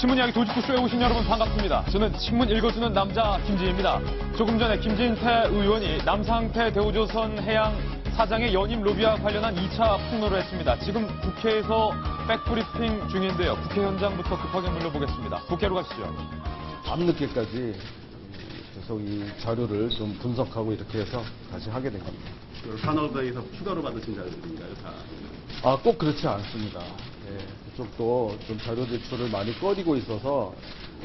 신문 이야기 도직구쇼에 오신 여러분 반갑습니다. 저는 신문 읽어주는 남자 김진희입니다. 조금 전에 김진태 의원이 남상태 대우조선해양 사장의 연임 로비와 관련한 2차 폭로를 했습니다. 지금 국회에서 백브리핑 중인데요. 국회 현장부터 급하게 물러보겠습니다. 국회로 가시죠. 밤늦게까지 계속 이 자료를 좀 분석하고 이렇게 해서 다시 하게 된 겁니다. 산업부에서 추가로 받으신 자료들인가요? 다? 꼭 그렇지 않습니다. 그쪽도 좀 자료 제출을 많이 꺼리고 있어서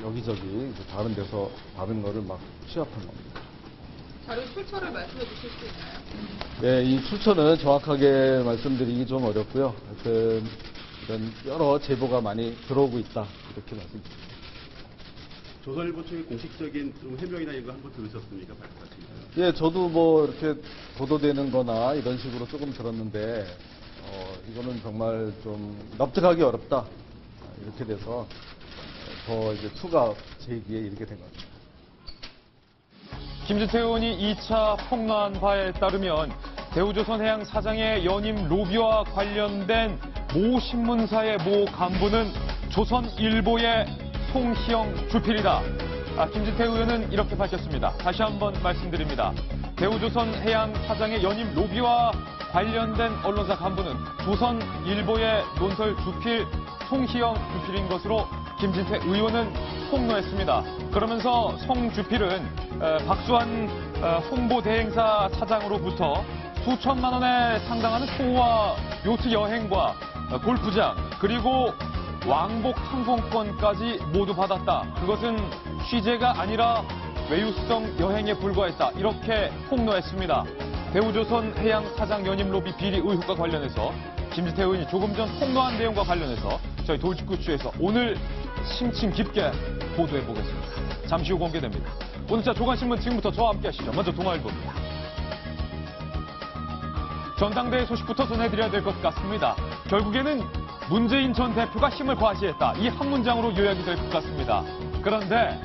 여기저기 다른 데서 받은 거를 막 취합한 겁니다. 자료 출처를 말씀해 주실 수 있나요? 네, 이 출처는 정확하게 말씀드리기 좀 어렵고요. 하여튼 이런 여러 제보가 많이 들어오고 있다 이렇게 말씀드립니다. 조선일보 측의 공식적인 좀 해명이나 이거 한번 들으셨습니까? 발표하신가요? 예, 저도 뭐 이렇게 보도되는 거나 이런 식으로 조금 들었는데 이거는 정말 좀 납득하기 어렵다 이렇게 돼서 더 이제 추가 제기에 이르게 된 겁니다. 김진태 의원이 2차 폭로한 바에 따르면 대우조선해양 사장의 연임 로비와 관련된 모 신문사의 모 간부는 조선일보의 송희영 주필이다. 김진태 의원은 이렇게 밝혔습니다. 다시 한번 말씀드립니다. 대우조선해양 사장의 연임 로비와 관련된 언론사 간부는 조선일보의 논설 주필 송희영 주필인 것으로 김진태 의원은 폭로했습니다. 그러면서 송 주필은 박수환 홍보대행사 사장으로부터 수천만 원에 상당하는 소와 요트 여행과 골프장 그리고 왕복 항공권까지 모두 받았다. 그것은 취재가 아니라 외유성 여행에 불과했다. 이렇게 폭로했습니다. 대우조선해양 사장 연임 로비 비리 의혹과 관련해서 김진태 의원이 조금 전 폭로한 내용과 관련해서 저희 도직구쇼에서 오늘 심층 깊게 보도해 보겠습니다. 잠시 후 공개됩니다. 오늘자 조간신문 지금부터 저와 함께 하시죠. 먼저 동아일보입니다. 전당대회 소식부터 전해드려야 될 것 같습니다. 결국에는 문재인 전 대표가 힘을 과시했다. 이 한 문장으로 요약이 될 것 같습니다. 그런데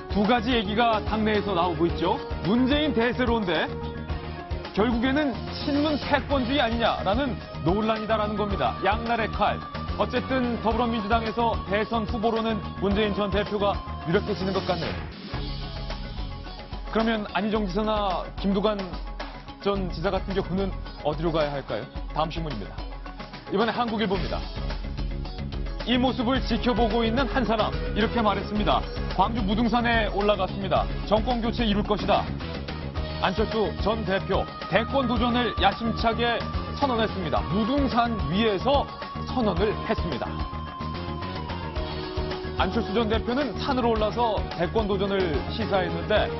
두 가지 얘기가 당내에서 나오고 있죠. 문재인 대세론데 결국에는 친문 패권주의 아니냐라는 논란이다라는 겁니다. 양날의 칼. 어쨌든 더불어민주당에서 대선 후보로는 문재인 전 대표가 유력해지는 것 같네요. 그러면 안희정 지사나 김두관 전 지사 같은 경우는 어디로 가야 할까요? 다음 신문입니다. 이번에 한국일보입니다. 이 모습을 지켜보고 있는 한 사람 이렇게 말했습니다. 광주 무등산에 올라갔습니다. 정권 교체 이룰 것이다. 안철수 전 대표 대권 도전을 야심차게 선언했습니다. 무등산 위에서 선언을 했습니다. 안철수 전 대표는 산으로 올라서 대권 도전을 시사했는데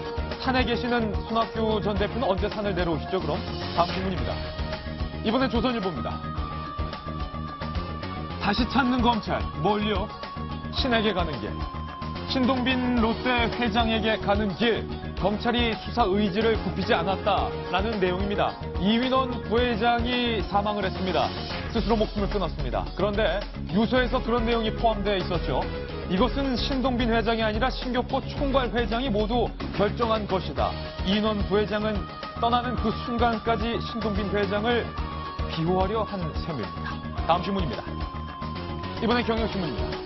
산에 계시는 손학규 전 대표는 언제 산을 내려오시죠? 그럼 다음 신문입니다. 이번엔 조선일보입니다. 다시 찾는 검찰. 뭘요? 신에게 가는 길. 신동빈 롯데 회장에게 가는 길. 검찰이 수사 의지를 굽히지 않았다라는 내용입니다. 이윈원 부회장이 사망을 했습니다. 스스로 목숨을 끊었습니다. 그런데 유서에서 그런 내용이 포함되어 있었죠. 이것은 신동빈 회장이 아니라 신교포 총괄 회장이 모두 결정한 것이다. 이윈원 부회장은 떠나는 그 순간까지 신동빈 회장을 비호하려 한 셈입니다. 다음 신문입니다. 이번엔 경향신문입니다.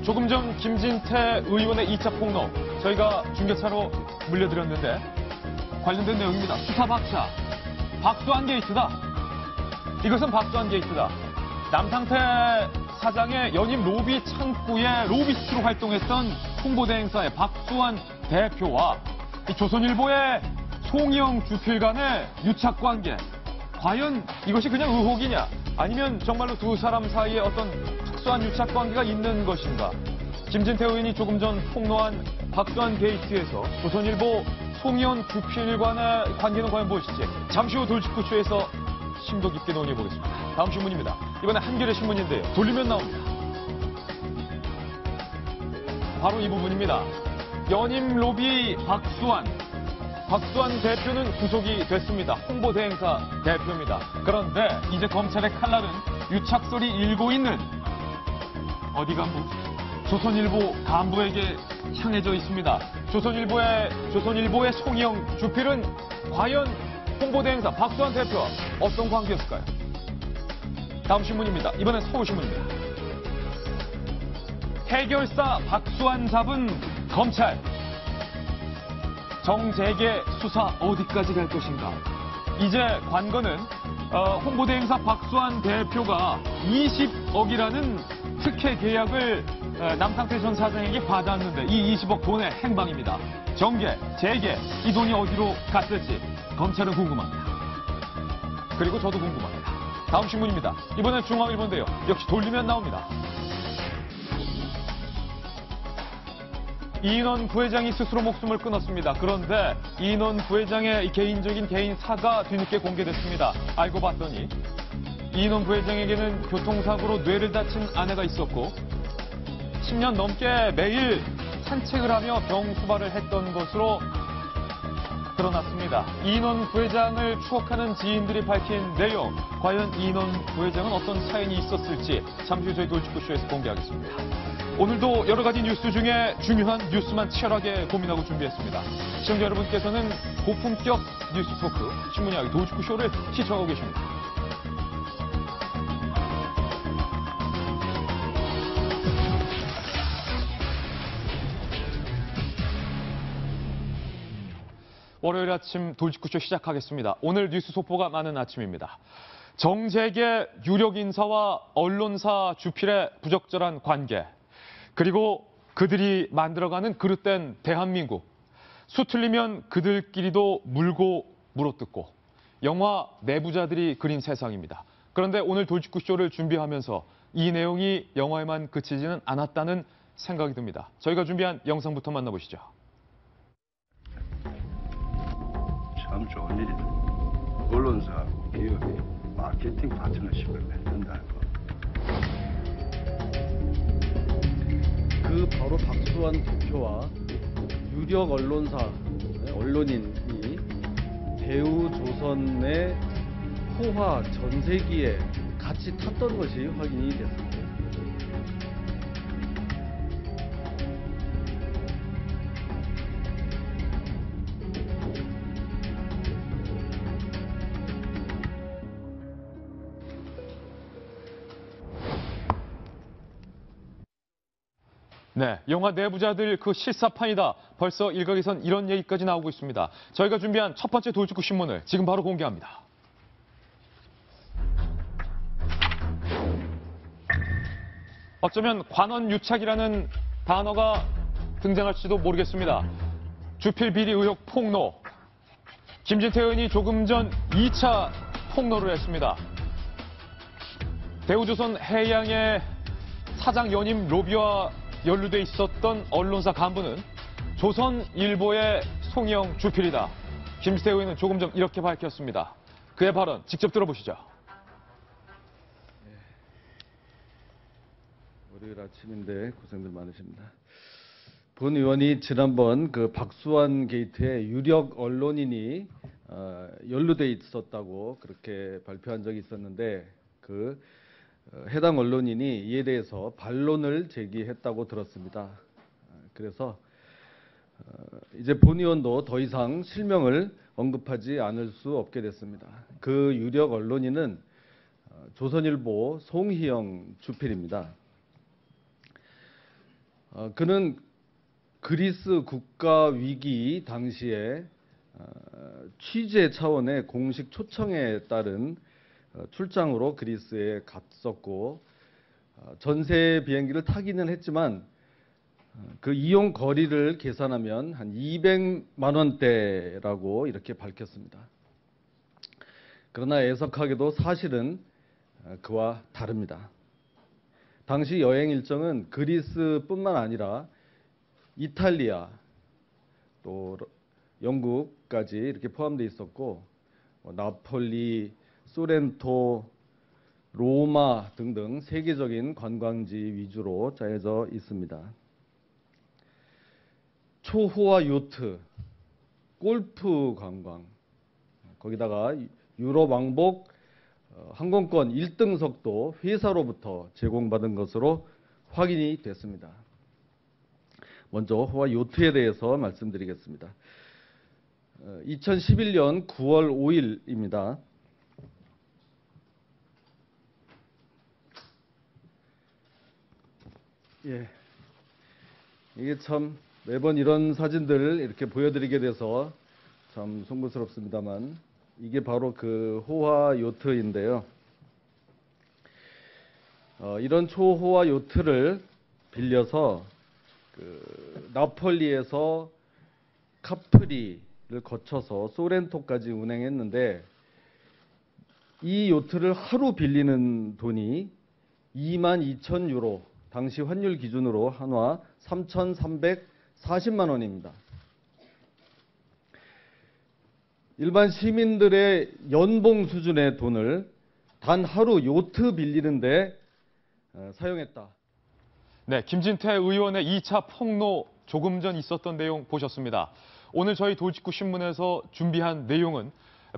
조금 전 김진태 의원의 2차 폭로 저희가 중계차로 물려드렸는데 관련된 내용입니다. 수사 박차. 박수환 게이트다. 이것은 박수환 게이트다. 남상태 사장의 연임 로비 창구에 로비스트로 활동했던 홍보대행사의 박수환 대표와 이 조선일보의 송희영 주필 간의 유착관계. 과연 이것이 그냥 의혹이냐? 아니면 정말로 두 사람 사이에 어떤 특수한 유착관계가 있는 것인가? 김진태 의원이 조금 전 폭로한 박수환 게이트에서 조선일보 송희영 주필 간의 관계는 과연 무엇일지 잠시 후 돌직구쇼에서 심도 깊게 논의해보겠습니다. 다음 신문입니다. 이번에 한겨레 신문인데요. 돌리면 나옵니다. 바로 이 부분입니다. 연임 로비 박수환 대표는 구속이 됐습니다. 홍보대행사 대표입니다. 그런데 이제 검찰의 칼날은 유착설이 일고 있는 어디 간부? 조선일보 간부에게 향해져 있습니다. 조선일보의 송희영 주필은 과연 홍보대행사 박수환 대표와 어떤 관계였을까요? 다음 신문입니다. 이번엔 서울신문입니다. 해결사 박수환 잡은 검찰. 정재계 수사 어디까지 갈 것인가? 이제 관건은 홍보대행사 박수환 대표가 20억이라는 특혜 계약을 남상태 전 사장에게 받았는데 이 20억 돈의 행방입니다. 정계, 재계, 이 돈이 어디로 갔을지 검찰은 궁금합니다. 그리고 저도 궁금합니다. 다음 신문입니다. 이번엔 중앙일보인데요. 역시 돌리면 나옵니다. 이인원 부회장이 스스로 목숨을 끊었습니다. 그런데 이인원 부회장의 개인적인 개인 사가 뒤늦게 공개됐습니다. 알고 봤더니 이인원 부회장에게는 교통사고로 뇌를 다친 아내가 있었고 10년 넘게 매일 산책을 하며 병수발을 했던 것으로 드러났습니다. 이인원 부회장을 추억하는 지인들이 밝힌 내용, 과연 이인원 부회장은 어떤 사연이 있었을지 잠시 후 저희 돌직구쇼에서 공개하겠습니다. 오늘도 여러 가지 뉴스 중에 중요한 뉴스만 치열하게 고민하고 준비했습니다. 시청자 여러분께서는 고품격 뉴스 토크, 신문 이야기 돌직구쇼를 시청하고 계십니다. 월요일 아침 돌직구쇼 시작하겠습니다. 오늘 뉴스 속보가 많은 아침입니다. 정재계 유력 인사와 언론사 주필의 부적절한 관계, 그리고 그들이 만들어가는 그릇된 대한민국. 수틀리면 그들끼리도 물고 물어뜯고 영화 내부자들이 그린 세상입니다. 그런데 오늘 돌직구쇼를 준비하면서 이 내용이 영화에만 그치지는 않았다는 생각이 듭니다. 저희가 준비한 영상부터 만나보시죠. 참 좋은 일이다. 언론사하고 기업이 마케팅 파트너십을 맺는다는 거. 그 바로 박수환 대표와 유력 언론사, 언론인이 배우 조선의 호화 전세기에 같이 탔던 것이 확인이 됐습니다. 네, 영화 내부자들 그 실사판이다. 벌써 일각에선 이런 얘기까지 나오고 있습니다. 저희가 준비한 첫 번째 돌직구 신문을 지금 바로 공개합니다. 어쩌면 관원유착이라는 단어가 등장할지도 모르겠습니다. 주필 비리 의혹 폭로. 김진태 의원이 조금 전 2차 폭로를 했습니다. 대우조선 해양의 사장 연임 로비와 연루돼 있었던 언론사 간부는 조선일보의 송영 주필이다. 김진태 의원은 조금 전 이렇게 밝혔습니다. 그의 발언 직접 들어보시죠. 월요일 아침인데 고생들 많으십니다. 본 의원이 지난번 그 박수환 게이트에 유력 언론인이 연루돼 있었다고 그렇게 발표한 적이 있었는데 그 해당 언론인이 이에 대해서 반론을 제기했다고 들었습니다. 그래서 이제 본 의원도 더 이상 실명을 언급하지 않을 수 없게 됐습니다. 그 유력 언론인은 조선일보 송희영 주필입니다. 그는 그리스 국가 위기 당시에 취재 차원의 공식 초청에 따른 출장으로 그리스에 갔었고 전세 비행기를 타기는 했지만 그 이용 거리를 계산하면 한 200만 원대라고 이렇게 밝혔습니다. 그러나 애석하게도 사실은 그와 다릅니다. 당시 여행 일정은 그리스뿐만 아니라 이탈리아 또 영국까지 이렇게 포함되어 있었고 나폴리, 소렌토, 로마 등등 세계적인 관광지 위주로 짜여져 있습니다. 초호화 요트, 골프 관광, 거기다가 유럽 왕복 항공권 1등석도 회사로부터 제공받은 것으로 확인이 됐습니다. 먼저 호화 요트에 대해서 말씀드리겠습니다. 2011년 9월 5일입니다. 예, 이게 참 매번 이런 사진들 이렇게 보여드리게 돼서 참 송구스럽습니다만 이게 바로 그 호화 요트인데요. 이런 초호화 요트를 빌려서 그 나폴리에서 카프리를 거쳐서 소렌토까지 운행했는데 이 요트를 하루 빌리는 돈이 22,000유로, 당시 환율 기준으로 한화 3,340만 원입니다. 일반 시민들의 연봉 수준의 돈을 단 하루 요트 빌리는데 사용했다. 네, 김진태 의원의 2차 폭로 조금 전 있었던 내용 보셨습니다. 오늘 저희 돌직구 신문에서 준비한 내용은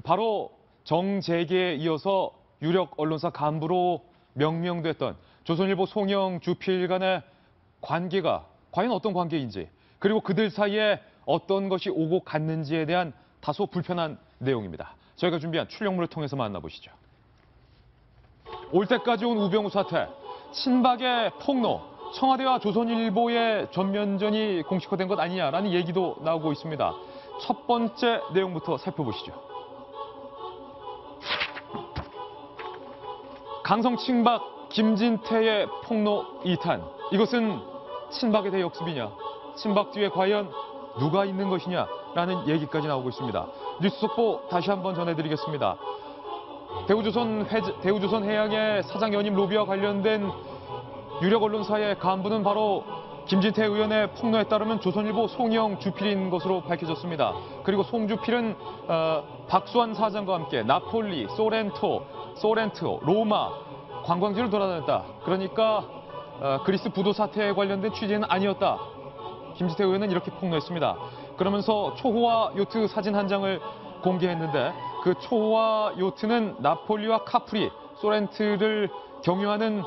바로 정재계에 이어서 유력 언론사 간부로 명명됐던 조선일보 송영 주필 간의 관계가 과연 어떤 관계인지, 그리고 그들 사이에 어떤 것이 오고 갔는지에 대한 다소 불편한 내용입니다. 저희가 준비한 출력물을 통해서 만나보시죠. 올 때까지 온 우병우 사태, 친박의 폭로, 청와대와 조선일보의 전면전이 공식화된 것 아니냐라는 얘기도 나오고 있습니다. 첫 번째 내용부터 살펴보시죠. 강성 친박 김진태의 폭로 2탄. 이것은 친박에 대해 역습이냐? 친박 뒤에 과연 누가 있는 것이냐라는 얘기까지 나오고 있습니다. 뉴스 속보 다시 한번 전해드리겠습니다. 대우조선 해양의 사장 연임 로비와 관련된 유력 언론사의 간부는 바로 김진태 의원의 폭로에 따르면 조선일보 송영 주필인 것으로 밝혀졌습니다. 그리고 송주필은 박수환 사장과 함께 나폴리, 소렌토, 로마 관광지를 돌아다녔다. 그러니까 그리스 부도 사태에 관련된 취재는 아니었다. 김진태 의원은 이렇게 폭로했습니다. 그러면서 초호화 요트 사진 한 장을 공개했는데 그 초호화 요트는 나폴리와 카프리, 소렌트를 경유하는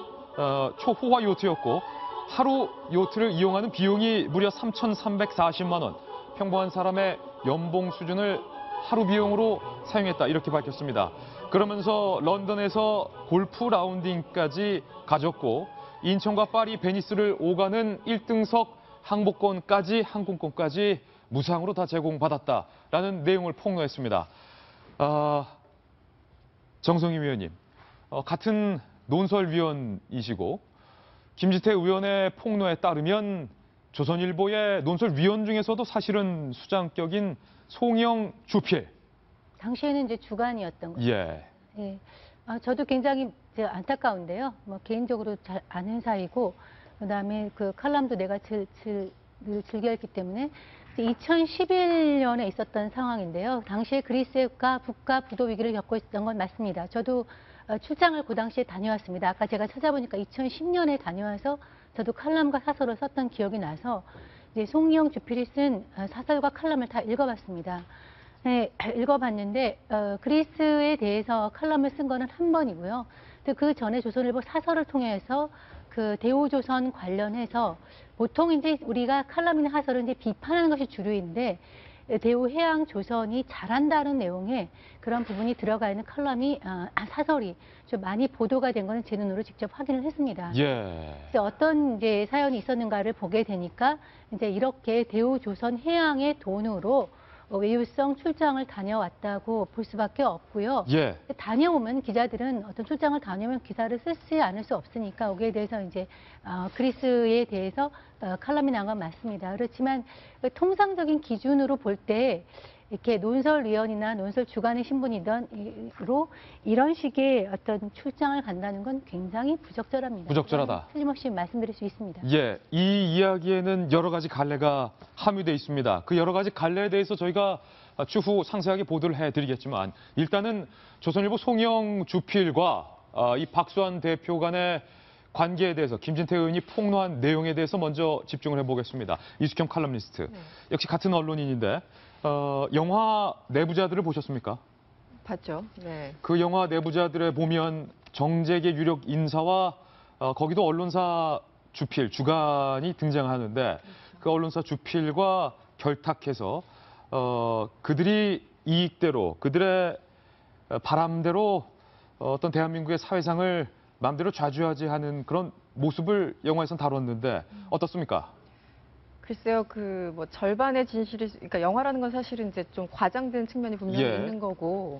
초호화 요트였고 하루 요트를 이용하는 비용이 무려 3,340만 원. 평범한 사람의 연봉 수준을 하루 비용으로 사용했다. 이렇게 밝혔습니다. 그러면서 런던에서 골프 라운딩까지 가졌고 인천과 파리, 베니스를 오가는 1등석 항공권까지 무상으로 다 제공받았다라는 내용을 폭로했습니다. 정성희 위원님, 같은 논설위원이시고 김진태 의원의 폭로에 따르면 조선일보의 논설위원 중에서도 사실은 수장격인 송영 주필. 당시에는 이제 주간이었던 거죠. 예. 예. 저도 굉장히 이제 안타까운데요. 뭐 개인적으로 잘 아는 사이고, 그다음에 그 칼럼도 내가 늘 즐겨했기 때문에 2011년에 있었던 상황인데요. 당시에 그리스가 국가 부도 위기를 겪고 있었던 건 맞습니다. 저도 출장을 그 당시에 다녀왔습니다. 아까 제가 찾아보니까 2010년에 다녀와서 저도 칼럼과 사설을 썼던 기억이 나서 이제 송영 주필이 쓴 사설과 칼럼을 다 읽어봤습니다. 네, 읽어봤는데 그리스에 대해서 칼럼을 쓴 거는 한 번이고요. 그 전에 조선일보 사설을 통해서 그 대우조선 관련해서 보통 이제 우리가 칼럼이나 사설은 이제 비판하는 것이 주류인데 대우해양조선이 잘한다는 내용의 그런 부분이 들어가 있는 칼럼이 사설이 좀 많이 보도가 된 거는 제 눈으로 직접 확인을 했습니다. 예. 어떤 이제 사연이 있었는가를 보게 되니까 이제 이렇게 대우조선 해양의 돈으로 외유성 출장을 다녀왔다고 볼 수밖에 없고요. 예. 다녀오면 기자들은 어떤 출장을 다녀오면 기사를 쓰지 않을 수 없으니까 거기에 대해서 이제 그리스에 대해서 칼럼이 나온 건 맞습니다. 그렇지만 통상적인 기준으로 볼 때 이렇게 논설위원이나 논설 주간의 신분이던로 이런 식의 어떤 출장을 간다는 건 굉장히 부적절합니다. 부적절하다. 틀림없이 말씀드릴 수 있습니다. 예, 이 이야기에는 여러 가지 갈래가 함유되어 있습니다. 그 여러 가지 갈래에 대해서 저희가 추후 상세하게 보도를 해드리겠지만 일단은 조선일보 송영 주필과 이 박수환 대표 간의 관계에 대해서 김진태 의원이 폭로한 내용에 대해서 먼저 집중을 해보겠습니다. 이숙형 칼럼니스트. 역시 같은 언론인인데 영화 내부자들을 보셨습니까? 봤죠. 네. 그 영화 내부자들에 보면 정재계 유력 인사와 거기도 언론사 주필, 주간이 등장하는데 그 언론사 주필과 결탁해서 그들이 이익대로, 그들의 바람대로 어떤 대한민국의 사회상을 마음대로 좌지우지하는 그런 모습을 영화에서는 다뤘는데 어떻습니까? 글쎄요, 그 뭐 절반의 진실이, 그러니까 영화라는 건 사실은 이제 좀 과장된 측면이 분명히 예. 있는 거고,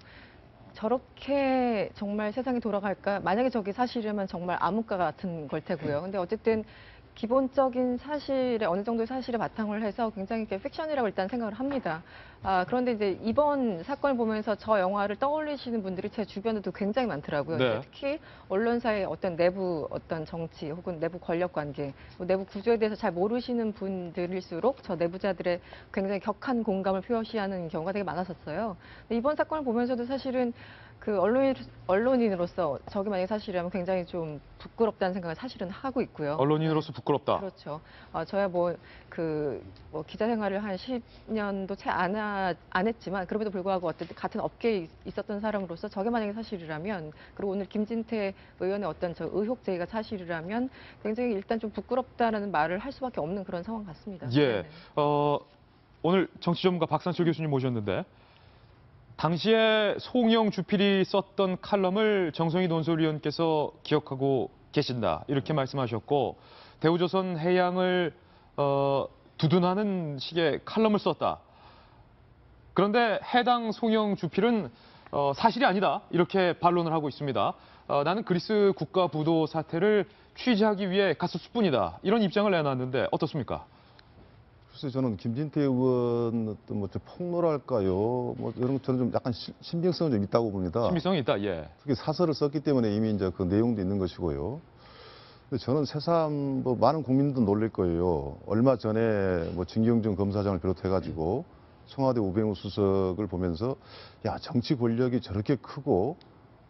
저렇게 정말 세상이 돌아갈까? 만약에 저게 사실이면 정말 암흑과 같은 걸 테고요. 근데 어쨌든 기본적인 사실에 어느 정도의 사실에 바탕을 해서 굉장히 이렇게 픽션이라고 일단 생각을 합니다. 그런데 이제 이번 사건을 보면서 저 영화를 떠올리시는 분들이 제 주변에도 굉장히 많더라고요. 네. 특히 언론사의 어떤 내부 어떤 정치 혹은 내부 권력 관계, 뭐 내부 구조에 대해서 잘 모르시는 분들일수록 저 내부자들의 굉장히 격한 공감을 표시하는 경우가 되게 많았었어요. 근데 이번 사건을 보면서도 사실은 그 언론인으로서 저게 만약에 사실이라면 굉장히 좀 부끄럽다는 생각을 사실은 하고 있고요. 언론인으로서 부끄럽다. 그렇죠. 저야 뭐 기자 생활을 한 10년도 채 안 했지만 그럼에도 불구하고 어쨌든 같은 업계에 있었던 사람으로서 저게 만약에 사실이라면, 그리고 오늘 김진태 의원의 어떤 저 의혹 제기가 사실이라면 굉장히 일단 좀 부끄럽다라는 말을 할 수밖에 없는 그런 상황 같습니다. 예. 네네. 오늘 정치 전문가 박상철 교수님 모셨는데 당시에 송영 주필이 썼던 칼럼을 정성희 논설위원께서 기억하고 계신다 이렇게 말씀하셨고, 대우조선 해양을 두둔하는 식의 칼럼을 썼다. 그런데 해당 송영 주필은 사실이 아니다 이렇게 반론을 하고 있습니다. 나는 그리스 국가 부도 사태를 취재하기 위해 갔을 뿐이다 이런 입장을 내놨는데 어떻습니까? 글쎄 저는 김진태 의원 어떤 뭐 폭로랄까요? 뭐 이런 저는 좀 약간 신빙성은 좀 있다고 봅니다. 신빙성이 있다. 예. 특히 사설을 썼기 때문에 이미 이제 그 내용도 있는 것이고요. 근데 저는 새삼 뭐 많은 국민도 놀랄 거예요. 얼마 전에 뭐 진경준 검사장을 비롯해가지고 청와대 우병우 수석을 보면서 야 정치 권력이 저렇게 크고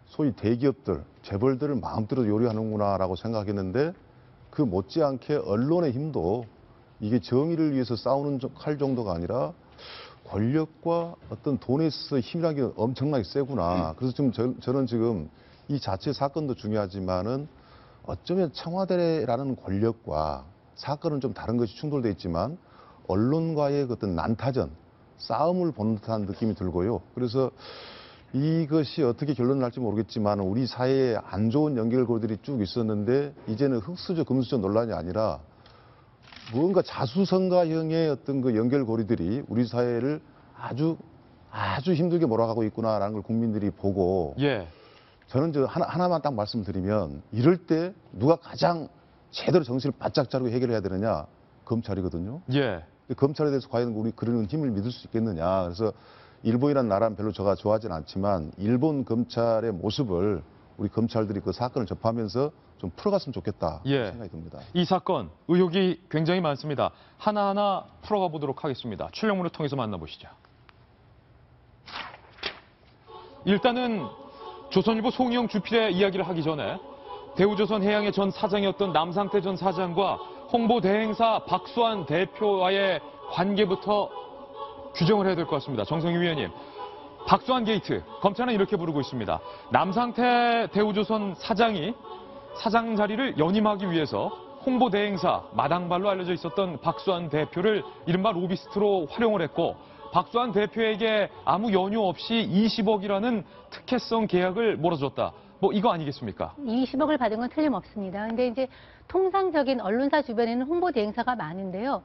소위 대기업들, 재벌들을 마음대로 요리하는구나라고 생각했는데 그 못지않게 언론의 힘도 이게 정의를 위해서 싸우는 칼 정도가 아니라 권력과 어떤 돈에 있어서 힘이라는 게 엄청나게 세구나. 그래서 지금 저는 지금 이 자체 사건도 중요하지만은 어쩌면 청와대라는 권력과 사건은 좀 다른 것이 충돌돼 있지만 언론과의 어떤 난타전, 싸움을 보는 듯한 느낌이 들고요. 그래서 이것이 어떻게 결론 날지 모르겠지만 우리 사회에 안 좋은 연결고리들이 쭉 있었는데 이제는 흑수저, 금수저 논란이 아니라 무언가 자수성가형의 어떤 그 연결고리들이 우리 사회를 아주 힘들게 몰아가고 있구나라는 걸 국민들이 보고, 예. 저는 하나만 딱 말씀드리면 이럴 때 누가 가장 제대로 정신을 바짝 차리고 해결해야 되느냐? 검찰이거든요. 예. 근데 검찰에 대해서 과연 우리 그런 힘을 믿을 수 있겠느냐? 그래서 일본이라는 나라는 별로 제가 좋아하지는 않지만 일본 검찰의 모습을 우리 검찰들이 그 사건을 접하면서 좀 풀어갔으면 좋겠다 예. 생각이 듭니다. 이 사건 의혹이 굉장히 많습니다. 하나하나 풀어가 보도록 하겠습니다. 출력문을 통해서 만나보시죠. 일단은 조선일보 송영 주필의 이야기를 하기 전에 대우조선 해양의 전 사장이었던 남상태 전 사장과 홍보대행사 박수환 대표와의 관계부터 규정을 해야 될 것 같습니다. 정성희 위원님. 박수환 게이트, 검찰은 이렇게 부르고 있습니다. 남상태 대우조선 사장이 사장 자리를 연임하기 위해서 홍보대행사 마당발로 알려져 있었던 박수환 대표를 이른바 로비스트로 활용을 했고, 박수환 대표에게 아무 연유 없이 20억이라는 특혜성 계약을 몰아줬다. 뭐 이거 아니겠습니까? 20억을 받은 건 틀림없습니다. 근데 이제 통상적인 언론사 주변에는 홍보 대행사가 많은데요.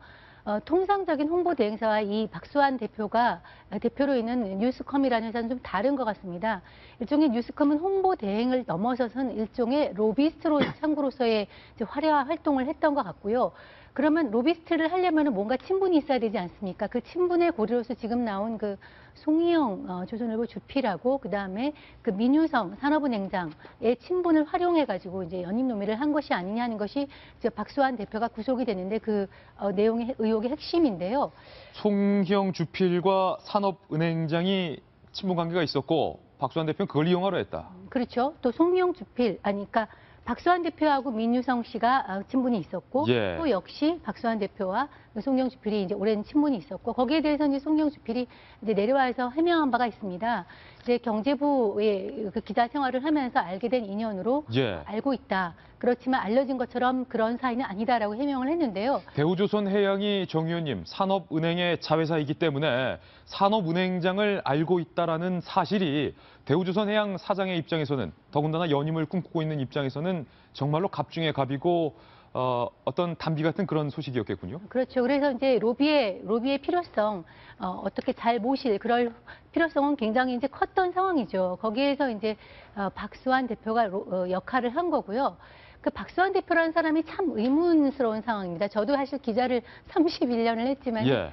통상적인 홍보 대행사와 이 박수환 대표로 있는 뉴스컴이라는 회사는 좀 다른 것 같습니다. 일종의 뉴스컴은 홍보 대행을 넘어서선 일종의 로비스트로 창구로서의 이제 화려한 활동을 했던 것 같고요. 그러면 로비스트를 하려면 뭔가 친분이 있어야 되지 않습니까? 그 친분의 고리로서 지금 나온 그 송희영 조선일보 주필하고 그다음에 그 민유성 산업은행장의 친분을 활용해가지고 이제 연임 노미를 한 것이 아니냐는 것이 이제 박수환 대표가 구속이 됐는데 그 내용의 의혹의 핵심인데요. 송희영 주필과 산업은행장이 친분 관계가 있었고 박수환 대표는 그걸 이용하려 했다. 그렇죠. 또 송희영 주필, 그러니까 박수환 대표하고 민유성 씨가 친분이 있었고, 예. 또 역시 박수환 대표와 송영 주필이 이제 오랜 친분이 있었고, 거기에 대해서 이제 송영 주필이 이제 내려와서 해명한 바가 있습니다. 이제 경제부의 그 기자 생활을 하면서 알게 된 인연으로 예. 알고 있다. 그렇지만 알려진 것처럼 그런 사이는 아니다라고 해명을 했는데요. 대우조선 해양이 정 의원님 산업은행의 자회사이기 때문에 산업은행장을 알고 있다라는 사실이 대우조선 해양 사장의 입장에서는 더군다나 연임을 꿈꾸고 있는 입장에서는 정말로 갑중의 갑이고 어떤 담비 같은 그런 소식이었겠군요. 그렇죠. 그래서 이제 로비의 필요성, 어떻게 잘 모실 그럴 필요성은 굉장히 이제 컸던 상황이죠. 거기에서 이제 박수환 대표가 역할을 한 거고요. 그 박수환 대표라는 사람이 참 의문스러운 상황입니다. 저도 사실 기자를 31년을 했지만 예.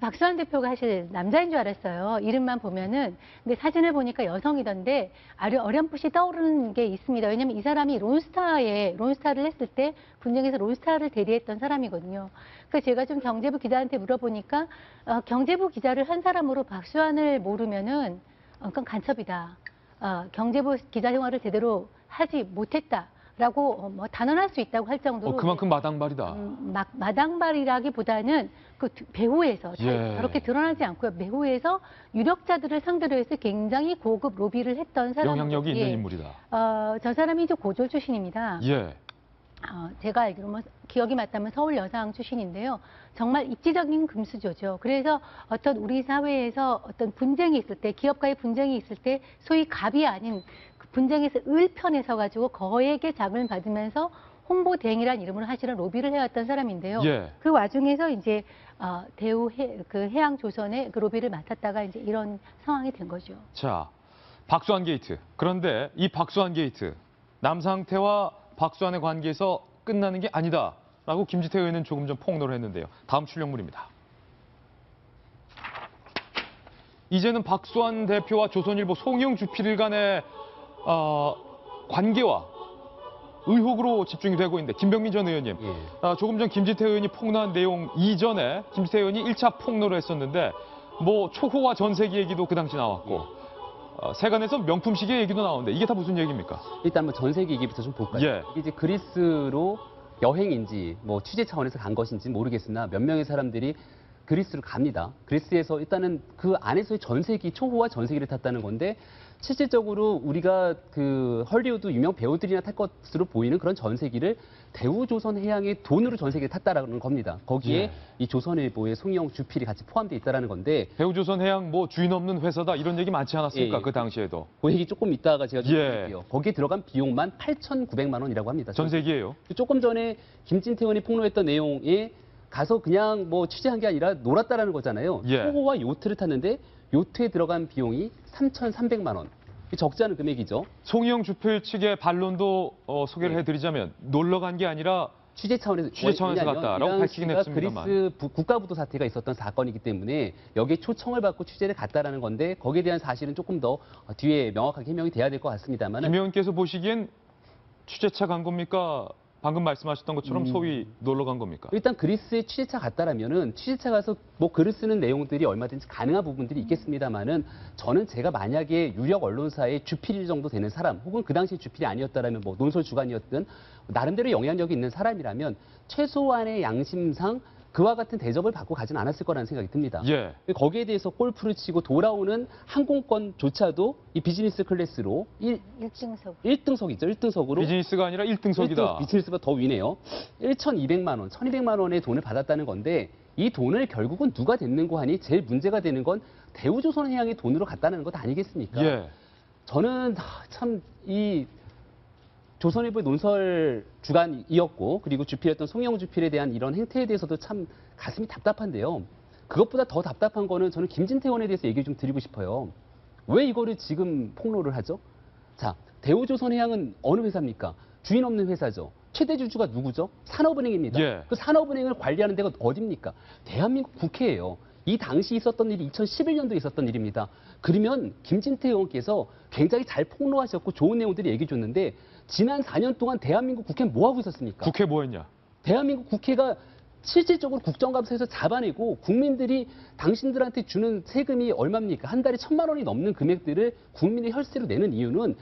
박수환 대표가 사실 남자인 줄 알았어요. 이름만 보면은. 근데 사진을 보니까 여성이던데 어렴풋이 떠오르는 게 있습니다. 왜냐면 이 사람이 론스타를 했을 때 분쟁에서 론스타를 대리했던 사람이거든요. 그래서 제가 좀 경제부 기자한테 물어보니까 경제부 기자를 한 사람으로 박수환을 모르면은 그건 간첩이다. 경제부 기자 생활을 제대로 하지 못했다. 라고 뭐 단언할 수 있다고 할 정도로 그만큼 마당발이다. 마당발이라기보다는 그 배후에서 예. 저렇게 드러나지 않고요. 배후에서 유력자들을 상대로 해서 굉장히 고급 로비를 했던 사람. 영향력이 있는 인물이다. 저 사람이 이제 고졸 출신입니다. 예. 제가 알기로 뭐 기억이 맞다면 서울 여상 출신인데요. 정말 입지적인 금수저죠. 그래서 어떤 우리 사회에서 어떤 분쟁이 있을 때, 기업과의 분쟁이 있을 때 소위 갑이 아닌 그 분쟁에서 을편에 서가지고 거액의 자금을 받으면서 홍보대행이라는 이름으로 사실은 로비를 해왔던 사람인데요. 예. 그 와중에서 이제 해양조선의 그 로비를 맡았다가 이제 이런 상황이 된 거죠. 자, 박수환 게이트. 그런데 이 박수환 게이트, 남상태와 박수환의 관계에서 끝나는 게 아니다라고 김지태 의원은 조금 전 폭로를 했는데요. 다음 출력물입니다. 이제는 박수환 대표와 조선일보 송영 주필 간의 관계와 의혹으로 집중이 되고 있는데 김병민 전 의원님, 조금 전 김지태 의원이 폭로한 내용 이전에 김지태 의원이 1차 폭로를 했었는데 뭐 초호화 전세기 얘기도 그 당시 나왔고 세간에서 명품 시계 얘기도 나오는데 이게 다 무슨 얘기입니까? 일단 뭐 전세기 얘기부터 좀 볼까요? 예. 이게 이제 그리스로 여행인지 뭐 취재 차원에서 간 것인지 모르겠으나 몇 명의 사람들이 그리스로 갑니다. 그리스에서 일단은 그 안에서의 전세기, 초호화 전세기를 탔다는 건데 실질적으로 우리가 그 헐리우드 유명 배우들이나 탈 것으로 보이는 그런 전세기를 대우조선해양의 돈으로 전세기를 탔다라는 겁니다. 거기에 예. 이 조선일보의 송영 주필이 같이 포함되어 있다는 건데 대우조선해양 뭐 주인 없는 회사다 이런 얘기 많지 않았습니까? 예. 그 당시에도. 그 얘기 조금 이따가 제가 좀 예. 드릴게요. 거기에 들어간 비용만 8,900만 원이라고 합니다. 전세기예요. 조금 전에 김진태 의원이 폭로했던 내용에 가서 그냥 뭐 취재한 게 아니라 놀았다라는 거잖아요. 예. 초호와 요트를 탔는데 요트에 들어간 비용이 3,300만 원. 적지 않은 금액이죠. 송영 주필 측의 반론도 소개를 해드리자면 놀러 간 게 아니라 취재 차원에서 갔다라고 밝히긴 했습니다만. 그리스 국가부도 사태가 있었던 사건이기 때문에 여기에 초청을 받고 취재를 갔다라는 건데 거기에 대한 사실은 조금 더 뒤에 명확하게 해명이 돼야 될 것 같습니다만. 김 의원께서 보시기엔 취재차 간 겁니까? 방금 말씀하셨던 것처럼 소위 놀러 간 겁니까? 일단 그리스에 취재차 갔다라면은 취재차 가서 뭐 글을 쓰는 내용들이 얼마든지 가능한 부분들이 있겠습니다만은 저는 제가 만약에 유력 언론사의 주필 정도 되는 사람 혹은 그 당시 주필이 아니었다라면 뭐 논설 주간이었든 나름대로 영향력이 있는 사람이라면 최소한의 양심상 그와 같은 대접을 받고 가진 않았을 거라는 생각이 듭니다. 예. 거기에 대해서 골프를 치고 돌아오는 항공권조차도 이 비즈니스 클래스로 1등석이죠. 1등석으로. 비즈니스가 아니라 1등석이다. 비즈니스보다 더 위네요. 1,200만 원, 1,200만 원의 돈을 받았다는 건데 이 돈을 결국은 누가 댔는고 하니 제일 문제가 되는 건 대우조선해양의 돈으로 갔다는 것 아니겠습니까? 예. 저는 참 이 조선일보의 논설 주간이었고 그리고 주필했던 송영 주필에 대한 이런 행태에 대해서도 참 가슴이 답답한데요. 그것보다 더 답답한 거는 저는 김진태 의원에 대해서 얘기 좀 드리고 싶어요. 왜 이거를 지금 폭로를 하죠? 자, 대우조선해양은 어느 회사입니까? 주인 없는 회사죠. 최대 주주가 누구죠? 산업은행입니다. 예. 그 산업은행을 관리하는 데가 어디입니까? 대한민국 국회예요. 이 당시 있었던 일이 2011년도에 있었던 일입니다. 그러면 김진태 의원께서 굉장히 잘 폭로하셨고 좋은 내용들이 얘기해 줬는데 지난 4년 동안 대한민국 국회는 뭐 하고 있었습니까? 국회 뭐 했냐? 대한민국 국회가 실질적으로 국정감사에서 잡아내고 국민들이 당신들한테 주는 세금이 얼마입니까? 한 달에 1,000만 원이 넘는 금액들을 국민의 혈세로 내는 이유는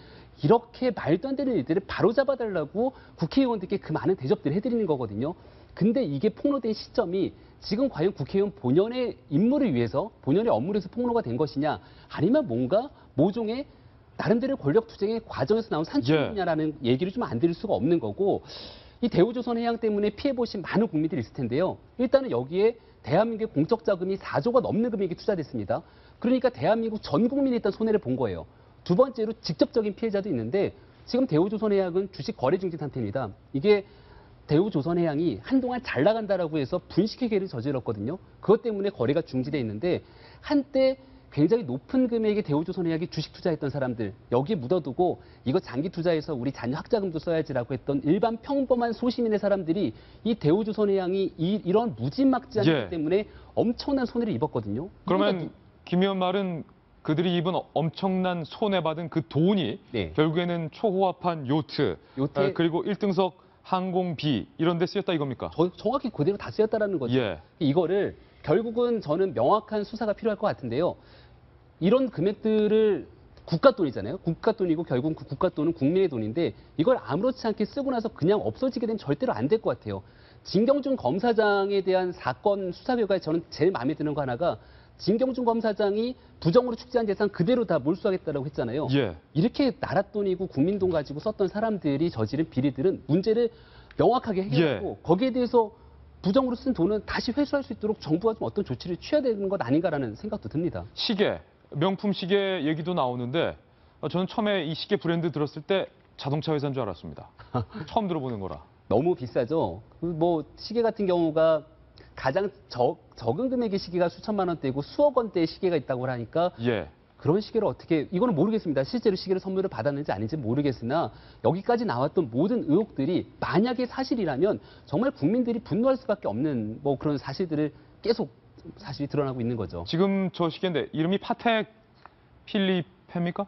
이렇게 말도 안 되는 일들을 바로잡아달라고 국회의원들께 그 많은 대접들을 해드리는 거거든요. 근데 이게 폭로된 시점이 지금 과연 국회의원 본연의 임무를 위해서 본연의 업무를 위해서 폭로가 된 것이냐 아니면 뭔가 모종의 나름대로 권력 투쟁의 과정에서 나온 산출이냐라는 얘기를 좀 안 드릴 수가 없는 거고 이 대우조선해양 때문에 피해보신 많은 국민들이 있을 텐데요. 일단은 여기에 대한민국의 공적 자금이 4조가 넘는 금액이 투자됐습니다. 그러니까 대한민국 전 국민이 일단 손해를 본 거예요. 두 번째로 직접적인 피해자도 있는데 지금 대우조선해양은 주식 거래 중지 상태입니다. 이게 대우조선해양이 한동안 잘 나간다라고 해서 분식회계를 저질렀거든요. 그것 때문에 거래가 중지돼 있는데 한때 굉장히 높은 금액의 대우조선해양이 주식 투자했던 사람들 여기에 묻어두고 이거 장기 투자해서 우리 자녀 학자금도 써야지라고 했던 일반 평범한 소시민의 사람들이 이 대우조선해양이 이런 무지막지한 예. 것 때문에 엄청난 손해를 입었거든요. 그러면 김 의원 말은 그들이 입은 엄청난 손해받은 그 돈이 네. 결국에는 초호화판 요트, 요트에- 그리고 1등석 항공비 이런 데 쓰였다 이겁니까? 정확히 그대로 다 쓰였다라는 거죠. 예. 이거를 결국은 저는 명확한 수사가 필요할 것 같은데요. 이런 금액들을 국가 돈이잖아요. 국가 돈이고 결국 그 국가 돈은 국민의 돈인데 이걸 아무렇지 않게 쓰고 나서 그냥 없어지게 되면 절대로 안 될 것 같아요. 진경준 검사장에 대한 사건 수사 결과에 저는 제일 마음에 드는 거 하나가 진경준 검사장이 부정으로 축제한 재산 그대로 다 몰수하겠다라고 했잖아요. 예. 이렇게 나라 돈이고 국민 돈 가지고 썼던 사람들이 저지른 비리들은 문제를 명확하게 해결하고 거기에 대해서 부정으로 쓴 돈은 다시 회수할 수 있도록 정부가 좀 어떤 조치를 취해야 되는 것 아닌가라는 생각도 듭니다. 시계, 명품 시계 얘기도 나오는데 저는 처음에 이 시계 브랜드 들었을 때 자동차 회사인 줄 알았습니다. 처음 들어보는 거라. 너무 비싸죠. 뭐 시계 같은 경우가 가장 적은 금액의 시계가 수천만 원대고 수억 원대의 시계가 있다고 하니까 예. 그런 시계를 어떻게 이거는 모르겠습니다. 실제로 시계를 선물을 받았는지 아닌지 모르겠으나 여기까지 나왔던 모든 의혹들이 만약에 사실이라면 정말 국민들이 분노할 수밖에 없는 뭐 그런 사실들을 계속 사실이 드러나고 있는 거죠. 지금 저 시계인데 이름이 파텍 필리페입니까?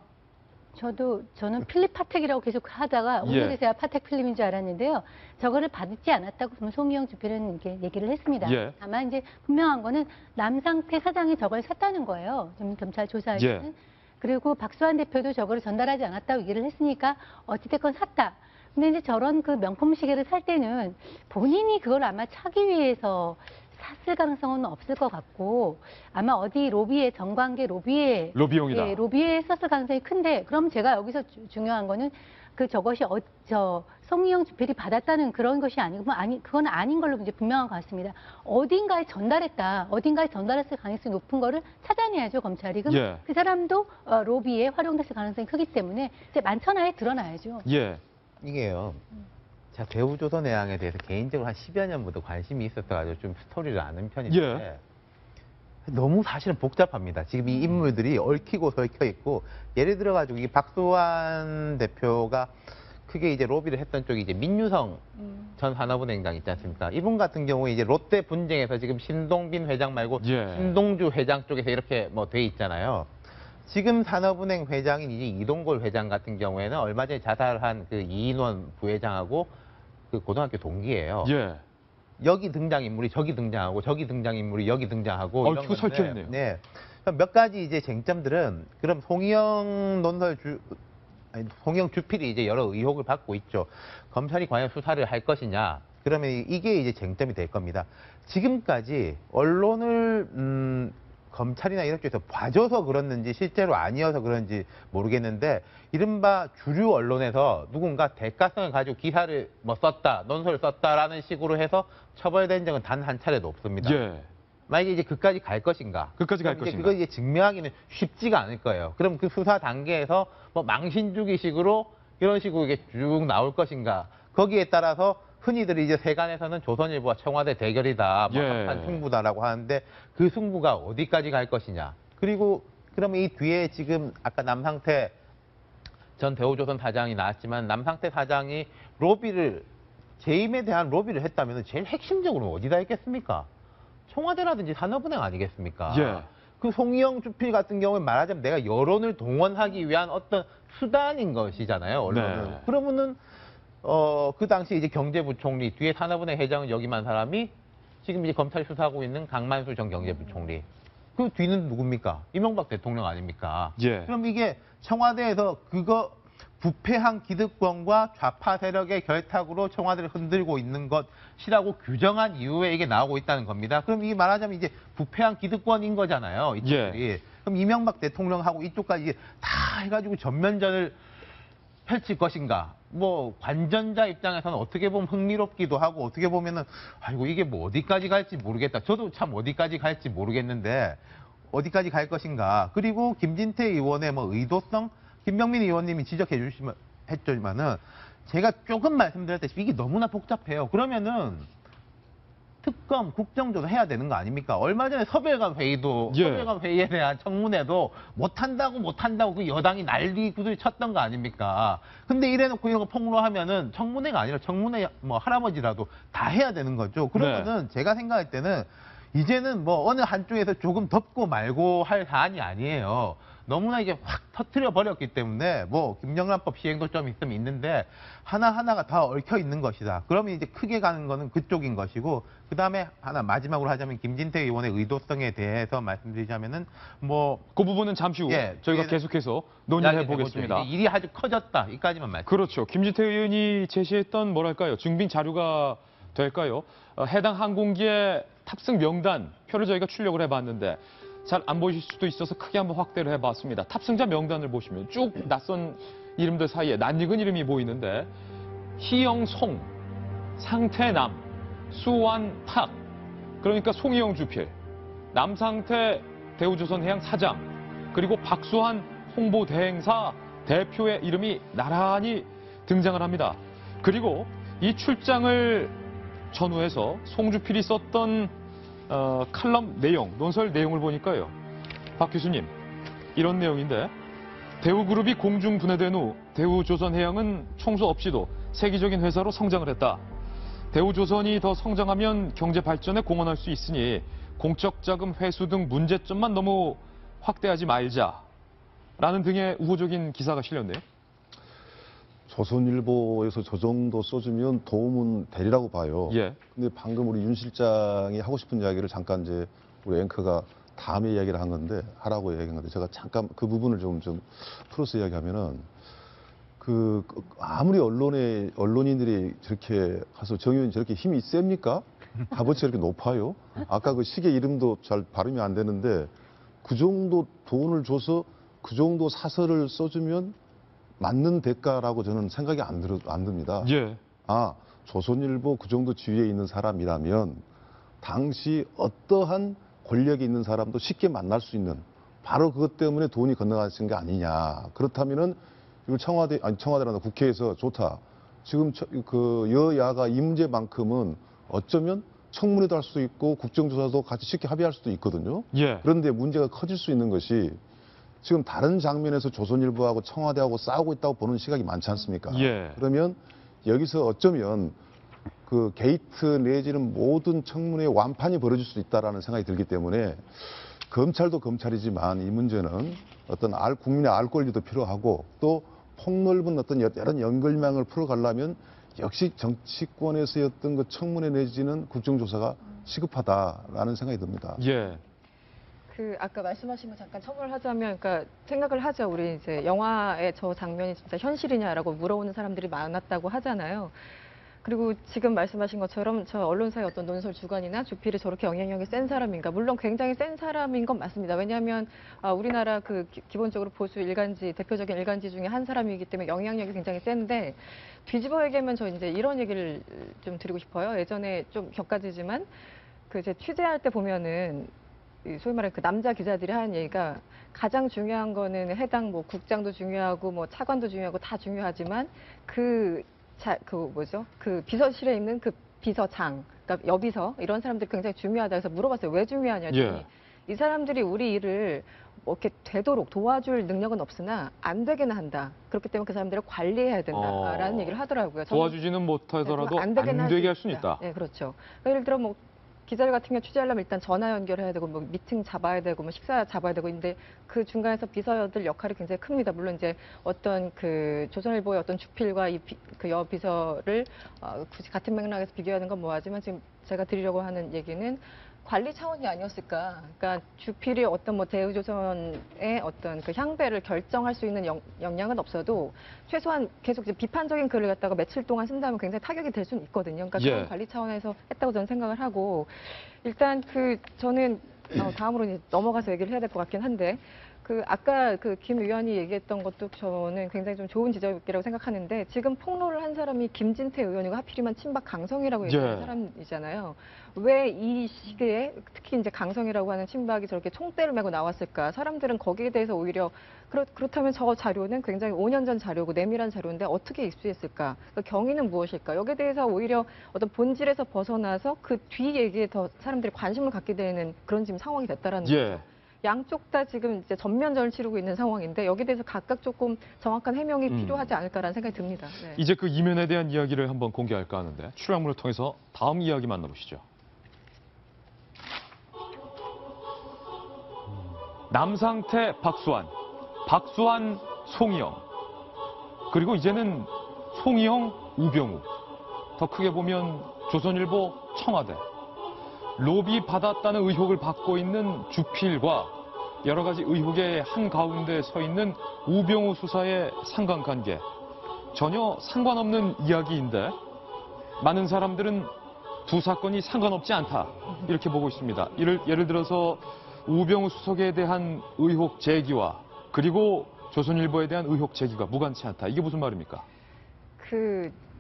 저는 필립 파텍이라고 계속 하다가 예. 오늘에서야 파텍 필립인 줄 알았는데요. 저거를 받지 않았다고 그러면 송희영 주필은 이렇게 얘기를 했습니다. 예. 다만 이제 분명한 거는 남상태 사장이 저걸 샀다는 거예요. 좀 검찰 조사할 예. 때는. 그리고 박수환 대표도 저거를 전달하지 않았다고 얘기를 했으니까 어찌됐건 샀다. 근데 이제 저런 그 명품 시계를 살 때는 본인이 그걸 아마 차기 위해서 샀을 가능성은 없을 것 같고 아마 어디 로비에 정관계 로비에 로비용이다. 예, 로비에 썼을 가능성이 큰데 그럼 제가 여기서 중요한 거는 그 저것이 송희영 주필이 받았다는 그런 것이 아니고 그건 아닌 걸로 이제 분명한 것 같습니다. 어딘가에 전달했을 가능성이 높은 거를 찾아내야죠 검찰이. 그럼 예. 그 사람도 로비에 활용됐을 가능성이 크기 때문에 이제 만천하에 드러나야죠. 예. 이게요. 제가 대우조선해양에 대해서 개인적으로 한 10여 년부터 관심이 있었어가지고 좀 스토리를 아는 편인데 예. 너무 사실은 복잡합니다. 지금 이 인물들이 얽히고 설켜 있고 예를 들어가지고 이 박수환 대표가 크게 이제 로비를 했던 쪽이 이제 민유성 전 산업은행장 있지 않습니까? 이분 같은 경우에 이제 롯데 분쟁에서 지금 신동빈 회장 말고 예. 신동주 회장 쪽에서 이렇게 뭐 돼 있잖아요. 지금 산업은행 회장인 이제 이동골 회장 같은 경우에는 얼마 전에 자살한 그 이인원 부회장하고 그 고등학교 동기예요. 예. 여기 등장인물이 저기 등장하고 저기 등장인물이 여기 등장하고 이런 얽히고 건데, 설켜있네요. 네. 몇 가지 이제 쟁점들은 그럼 송희영 주필이 이제 여러 의혹을 받고 있죠. 검찰이 과연 수사를 할 것이냐. 그러면 이게 이제 쟁점이 될 겁니다. 지금까지 언론을 검찰이나 이런 쪽에서 봐줘서 그렇는지 실제로 아니어서 그런지 모르겠는데 이른바 주류 언론에서 누군가 대가성을 가지고 기사를 뭐 썼다, 논설을 썼다라는 식으로 해서 처벌된 적은 단 한 차례도 없습니다. 예. 만약에 이제 그까지 갈 것인가? 그까지 갈 그럼 이제 것인가? 그걸 이제 증명하기는 쉽지가 않을 거예요. 그럼 그 수사 단계에서 뭐 망신주기식으로 이런 식으로 이게 쭉 나올 것인가? 거기에 따라서 흔히들 이제 세간에서는 조선일보와 청와대 대결이다, 뭐 예. 한판 승부다라고 하는데 그 승부가 어디까지 갈 것이냐? 그리고 그러면 이 뒤에 지금 아까 남상태 전 대우조선 사장이 나왔지만 남상태 사장이 재임에 대한 로비를 했다면 제일 핵심적으로 어디다 했겠습니까? 청와대라든지 산업은행 아니겠습니까? 예. 그 송희영 주필 같은 경우에 말하자면 내가 여론을 동원하기 위한 어떤 수단인 것이잖아요, 언론은. 네. 그러면은 그 당시 이제 경제부총리 뒤에 산업은행 회장은 여기만 사람이 지금 이제 검찰이 수사하고 있는 강만수 전 경제부총리. 그 뒤는 누굽니까? 이명박 대통령 아닙니까? 예. 그럼 이게 청와대에서 부패한 기득권과 좌파 세력의 결탁으로 청와대를 흔들고 있는 것이라고 규정한 이후에 이게 나오고 있다는 겁니다. 그럼 이게 말하자면 이제 부패한 기득권인 거잖아요. 이쪽들이. 그럼 이명박 대통령하고 이쪽까지 이제 다 해가지고 전면전을 펼칠 것인가? 뭐 관전자 입장에서는 어떻게 보면 흥미롭기도 하고 어떻게 보면은 아이고 이게 뭐 어디까지 갈지 모르겠다. 저도 참 어디까지 갈지 모르겠는데 어디까지 갈 것인가? 그리고 김진태 의원의 뭐 의도성 김병민 의원님이 지적해 주시면 했지만은 제가 조금 말씀드렸다시피 이게 너무나 복잡해요. 그러면은 특검, 국정조사 해야 되는 거 아닙니까? 얼마 전에 서별관 회의도, 예. 서별관 회의에 대한 청문회도 못한다고 그 여당이 난리 구슬 쳤던 거 아닙니까? 근데 이래놓고 이런 거 폭로하면은 청문회가 아니라 청문회 뭐 할아버지라도 다 해야 되는 거죠. 그러면은 제가 생각할 때는 이제는 뭐 어느 한쪽에서 조금 덮고 말고 할 사안이 아니에요. 너무나 이제 확 터트려 버렸기 때문에 뭐 김영란법 시행도 좀 있으면 있는데 하나하나가 다 얽혀 있는 것이다. 그러면 이제 크게 가는 거는 그쪽인 것이고, 그 다음에 하나 마지막으로 하자면 김진태 의원의 의도성에 대해서 말씀드리자면은 뭐 그 부분은 잠시 후 예, 저희가 뒤에는 계속해서 논의해 이야기 보겠습니다. 이제 일이 아주 커졌다. 이까지만 말씀. 그렇죠. 김진태 의원이 제시했던 뭐랄까요? 증빙 자료가 될까요? 해당 항공기의 탑승 명단 표를 저희가 출력을 해봤는데 잘 안 보이실 수도 있어서 크게 한번 확대를 해봤습니다. 탑승자 명단을 보시면 쭉 낯선 이름들 사이에 낯익은 이름이 보이는데 희영송, 상태남, 수완탁, 그러니까 송희영 주필, 남상태 대우조선해양 사장, 그리고 박수환 홍보대행사 대표의 이름이 나란히 등장을 합니다. 그리고 이 출장을 전후해서 송주필이 썼던 칼럼 내용, 논설 내용을 보니까요. 박 교수님, 이런 내용인데 대우그룹이 공중 분해된 후 대우조선해양은 청소 없이도 세계적인 회사로 성장을 했다. 대우조선이 더 성장하면 경제 발전에 공헌할 수 있으니 공적 자금 회수 등 문제점만 너무 확대하지 말자라는 등의 우호적인 기사가 실렸네요. 조선일보에서 저 정도 써주면 도움은 되리라고 봐요. 예. 근데 방금 우리 윤 실장이 하고 싶은 이야기를 잠깐 이제 우리 앵커가 다음에 이야기를 한 건데, 하라고 이야기한 건데, 제가 잠깐 그 부분을 좀 풀어서 이야기하면은, 아무리 언론인들이 저렇게 가서 정 의원이 저렇게 힘이 셉니까? 값어치가 이렇게 높아요? 아까 그 시계 이름도 잘 발음이 안 되는데, 그 정도 돈을 줘서 그 정도 사설을 써주면 맞는 대가라고 저는 생각이 안 듭니다. 예. 아, 조선일보 그 정도 지위에 있는 사람이라면 당시 어떠한 권력이 있는 사람도 쉽게 만날 수 있는, 바로 그것 때문에 돈이 건너가신 게 아니냐. 그렇다면은 이걸 청와대라는 국회에서 좋다. 지금 그 여야가 이 문제만큼은 어쩌면 청문회도 할 수도 있고 국정조사도 같이 쉽게 합의할 수도 있거든요. 예. 그런데 문제가 커질 수 있는 것이 지금 다른 장면에서 조선일보하고 청와대하고 싸우고 있다고 보는 시각이 많지 않습니까? 예. 그러면 여기서 어쩌면 그 게이트 내지는 모든 청문회 완판이 벌어질 수 있다라는 생각이 들기 때문에 검찰도 검찰이지만 이 문제는 어떤 국민의 알 권리도 필요하고 또 폭넓은 어떤 여러 연결망을 풀어가려면 역시 정치권에서의 어떤 그 청문회 내지는 국정조사가 시급하다라는 생각이 듭니다. 예. 아까 말씀하신 거 잠깐 첨언을 하자면, 그러니까 생각을 하죠. 우리 이제 영화의 저 장면이 진짜 현실이냐라고 물어오는 사람들이 많았다고 하잖아요. 그리고 지금 말씀하신 것처럼 저 언론사의 어떤 논설 주관이나 주필이 저렇게 영향력이 센 사람인가? 물론 굉장히 센 사람인 건 맞습니다. 왜냐하면 우리나라 기본적으로 보수 일간지, 대표적인 일간지 중에 한 사람이기 때문에 영향력이 굉장히 센데, 뒤집어 얘기하면 저 이제 이런 얘기를 좀 드리고 싶어요. 예전에 좀 격가지지만 제 취재할 때 보면은 소위 말하는 그 남자 기자들이 하는 얘기가, 가장 중요한 거는 해당 뭐 국장도 중요하고 뭐 차관도 중요하고 다 중요하지만 그 비서실에 있는 그 비서장, 그러니까 여비서 이런 사람들이 굉장히 중요하다 해서 물어봤어요. 왜 중요하냐니. 예. 이 사람들이 우리 일을 뭐 이렇게 되도록 도와줄 능력은 없으나 안 되게는 한다. 그렇기 때문에 그 사람들을 관리해야 된다라는 얘기를 하더라고요. 도와주지는 못하더라도 안 되게는 되게 할 수는 있다. 네, 그렇죠. 그러니까 예를 들어 뭐 기자들 같은 경우 취재하려면 일단 전화 연결해야 되고, 뭐 미팅 잡아야 되고, 뭐 식사 잡아야 되고, 근데 그 중간에서 비서들 역할이 굉장히 큽니다. 물론 이제 어떤 조선일보의 어떤 주필과 그 여비서를 굳이 같은 맥락에서 비교하는 건 뭐하지만, 지금 제가 드리려고 하는 얘기는 관리 차원이 아니었을까. 그러니까 주필이 어떤 뭐 대우조선의 어떤 그 향배를 결정할 수 있는 역량은 없어도 최소한 계속 이제 비판적인 글을 갖다가 며칠 동안 쓴다면 굉장히 타격이 될 수는 있거든요. 그러니까 그런 관리 차원에서 했다고 저는 생각을 하고, 일단 저는 다음으로 이제 넘어가서 얘기를 해야 될 것 같긴 한데, 아까 김 의원이 얘기했던 것도 저는 굉장히 좀 좋은 지적이라고 생각하는데 지금 폭로를 한 사람이 김진태 의원이고 하필이면 친박 강성이라고 얘기하는 예. 사람이잖아요. 왜 이 시기에 특히 이제 강성이라고 하는 친박이 저렇게 총대를 메고 나왔을까? 사람들은 거기에 대해서 오히려 그렇다면 저 자료는 굉장히 5년 전 자료고 내밀한 자료인데 어떻게 입수했을까? 그 경위는 무엇일까? 여기에 대해서 오히려 어떤 본질에서 벗어나서 그 뒤 얘기에 더 사람들이 관심을 갖게 되는 그런 지금 상황이 됐다라는 거죠. 예. 양쪽 다 지금 이제 전면전을 치르고 있는 상황인데 여기에 대해서 각각 조금 정확한 해명이 필요하지 않을까라는 생각이 듭니다. 네. 이제 그 이면에 대한 이야기를 한번 공개할까 하는데 출연물을 통해서 다음 이야기 만나보시죠. 남상태, 박수환, 박수환, 송희영, 그리고 이제는 송희영, 우병우. 더 크게 보면 조선일보, 청와대. 로비 받았다는 의혹을 받고 있는 주필과 여러 가지 의혹의 한가운데 서 있는 우병우 수사의 상관관계. 전혀 상관없는 이야기인데 많은 사람들은 두 사건이 상관없지 않다 이렇게 보고 있습니다. 예를 들어서 우병우 수석에 대한 의혹 제기와 그리고 조선일보에 대한 의혹 제기가 무관치 않다. 이게 무슨 말입니까?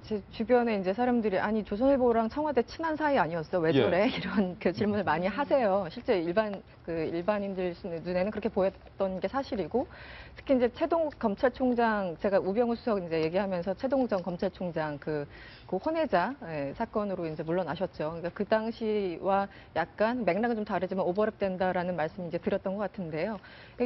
제 주변에 이제 사람들이 아니 조선일보랑 청와대 친한 사이 아니었어? 왜 저래? 이런 질문을 많이 하세요. 실제 일반인들 눈에는 그렇게 보였던 게 사실이고 특히 이제 최동욱 검찰총장 제가 우병우 수석 이제 얘기하면서 최동욱 전 검찰총장 그 혼외자 사건으로 이제 물러나셨죠. 그러니까 그 당시와 약간 맥락은 좀 다르지만 오버랩된다라는 말씀 이제 드렸던 것 같은데요.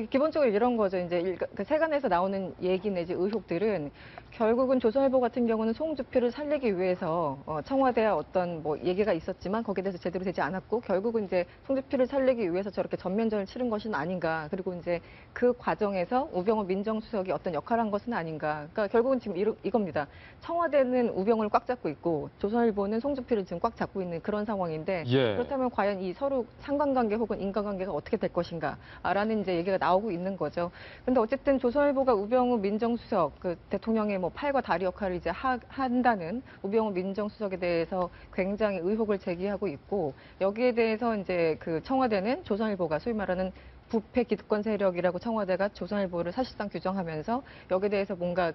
기본적으로 이런 거죠. 이제 그 세간에서 나오는 얘기 내지 의혹들은 결국은 조선일보 같은 경우는 송주필을 살리기 위해서 청와대와 어떤 뭐 얘기가 있었지만 거기에 대해서 제대로 되지 않았고 결국은 이제 송주필을 살리기 위해서 저렇게 전면전을 치른 것은 아닌가. 그리고 이제 그 과정에서 우병우 민정수석이 어떤 역할을 한 것은 아닌가. 그러니까 결국은 지금 이겁니다. 청와대는 우병우를 꽉 잡고 있고 조선일보는 송주필을 지금 꽉 잡고 있는 그런 상황인데 예. 그렇다면 과연 이 서로 상관관계 혹은 인과관계가 어떻게 될 것인가라는 이제 얘기가 나오고 있는 거죠. 근데 어쨌든 조선일보가 우병우 민정수석 그 대통령의 뭐 팔과 다리 역할을 이제 한다는 우병우 민정수석에 대해서 굉장히 의혹을 제기하고 있고 여기에 대해서 이제 그 청와대는 조선일보가 소위 말하는 부패 기득권 세력이라고 청와대가 조선일보를 사실상 규정하면서 여기에 대해서 뭔가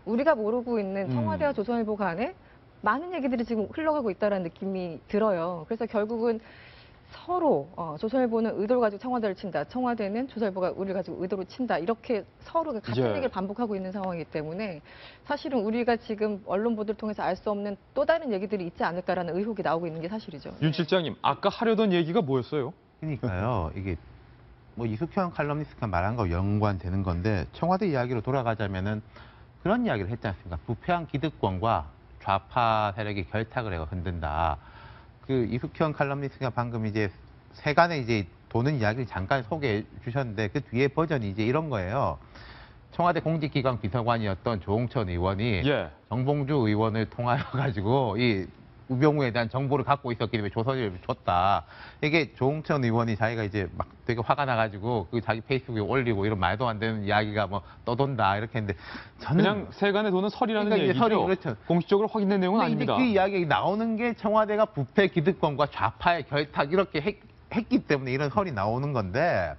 우리가 모르고 있는 청와대와 조선일보 간에 많은 얘기들이 지금 흘러가고 있다는 느낌이 들어요. 그래서 결국은 서로 조선일보는 의도를 가지고 청와대를 친다. 청와대는 조선일보가 우리를 가지고 의도를 친다. 이렇게 서로 같은 예. 얘기를 반복하고 있는 상황이기 때문에 사실은 우리가 지금 언론 보도를 통해서 알 수 없는 또 다른 얘기들이 있지 않을까라는 의혹이 나오고 있는 게 사실이죠. 윤 실장님, 아까 하려던 얘기가 뭐였어요? 그러니까요. 이게 뭐 이숙현 칼럼니스트가 말한 거 연관되는 건데 청와대 이야기로 돌아가자면은 그런 이야기를 했지 않습니까? 부패한 기득권과 좌파 세력이 결탁을 해서 흔든다. 그 이숙현 칼럼니스트가 방금 이제 세간에 이제 도는 이야기를 잠깐 소개해 주셨는데 그 뒤에 버전이 이제 이런 거예요. 청와대 공직기관 비서관이었던 조홍천 의원이 예. 정봉주 의원을 통하여 가지고 이 우병우에 대한 정보를 갖고 있었기 때문에 조선일보에 줬다. 이게 조홍천 의원이 자기가 이제 막 되게 화가 나가지고 그 자기 페이스북에 올리고 이런 말도 안 되는 이야기가 뭐 떠돈다 이렇게 했는데 저는 그냥 세간에 도는 설이라는 그러니까 이제 얘기죠. 설이 그렇죠. 공식적으로 확인된 내용은 근데 이제 아닙니다. 그 이야기 나오는 게 청와대가 부패 기득권과 좌파의 결탁 이렇게 했기 때문에 이런 설이 나오는 건데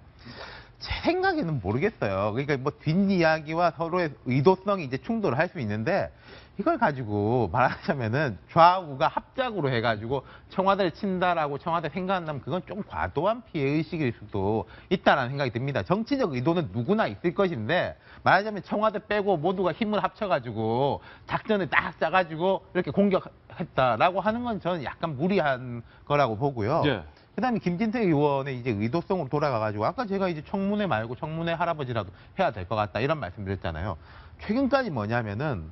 제 생각에는 모르겠어요. 그러니까 뭐 뒷이야기와 서로의 의도성이 이제 충돌을 할 수 있는데 이걸 가지고 말하자면은 좌우가 합작으로 해가지고 청와대를 친다라고 청와대 생각한다면 그건 좀 과도한 피해의식일 수도 있다라는 생각이 듭니다. 정치적 의도는 누구나 있을 것인데 말하자면 청와대 빼고 모두가 힘을 합쳐가지고 작전을 딱 짜가지고 이렇게 공격했다라고 하는 건 저는 약간 무리한 거라고 보고요. 예. 그다음에 김진태 의원의 이제 의도성으로 돌아가가지고 아까 제가 이제 청문회 말고 청문회 할아버지라도 해야 될 것 같다 이런 말씀드렸잖아요. 최근까지 뭐냐면은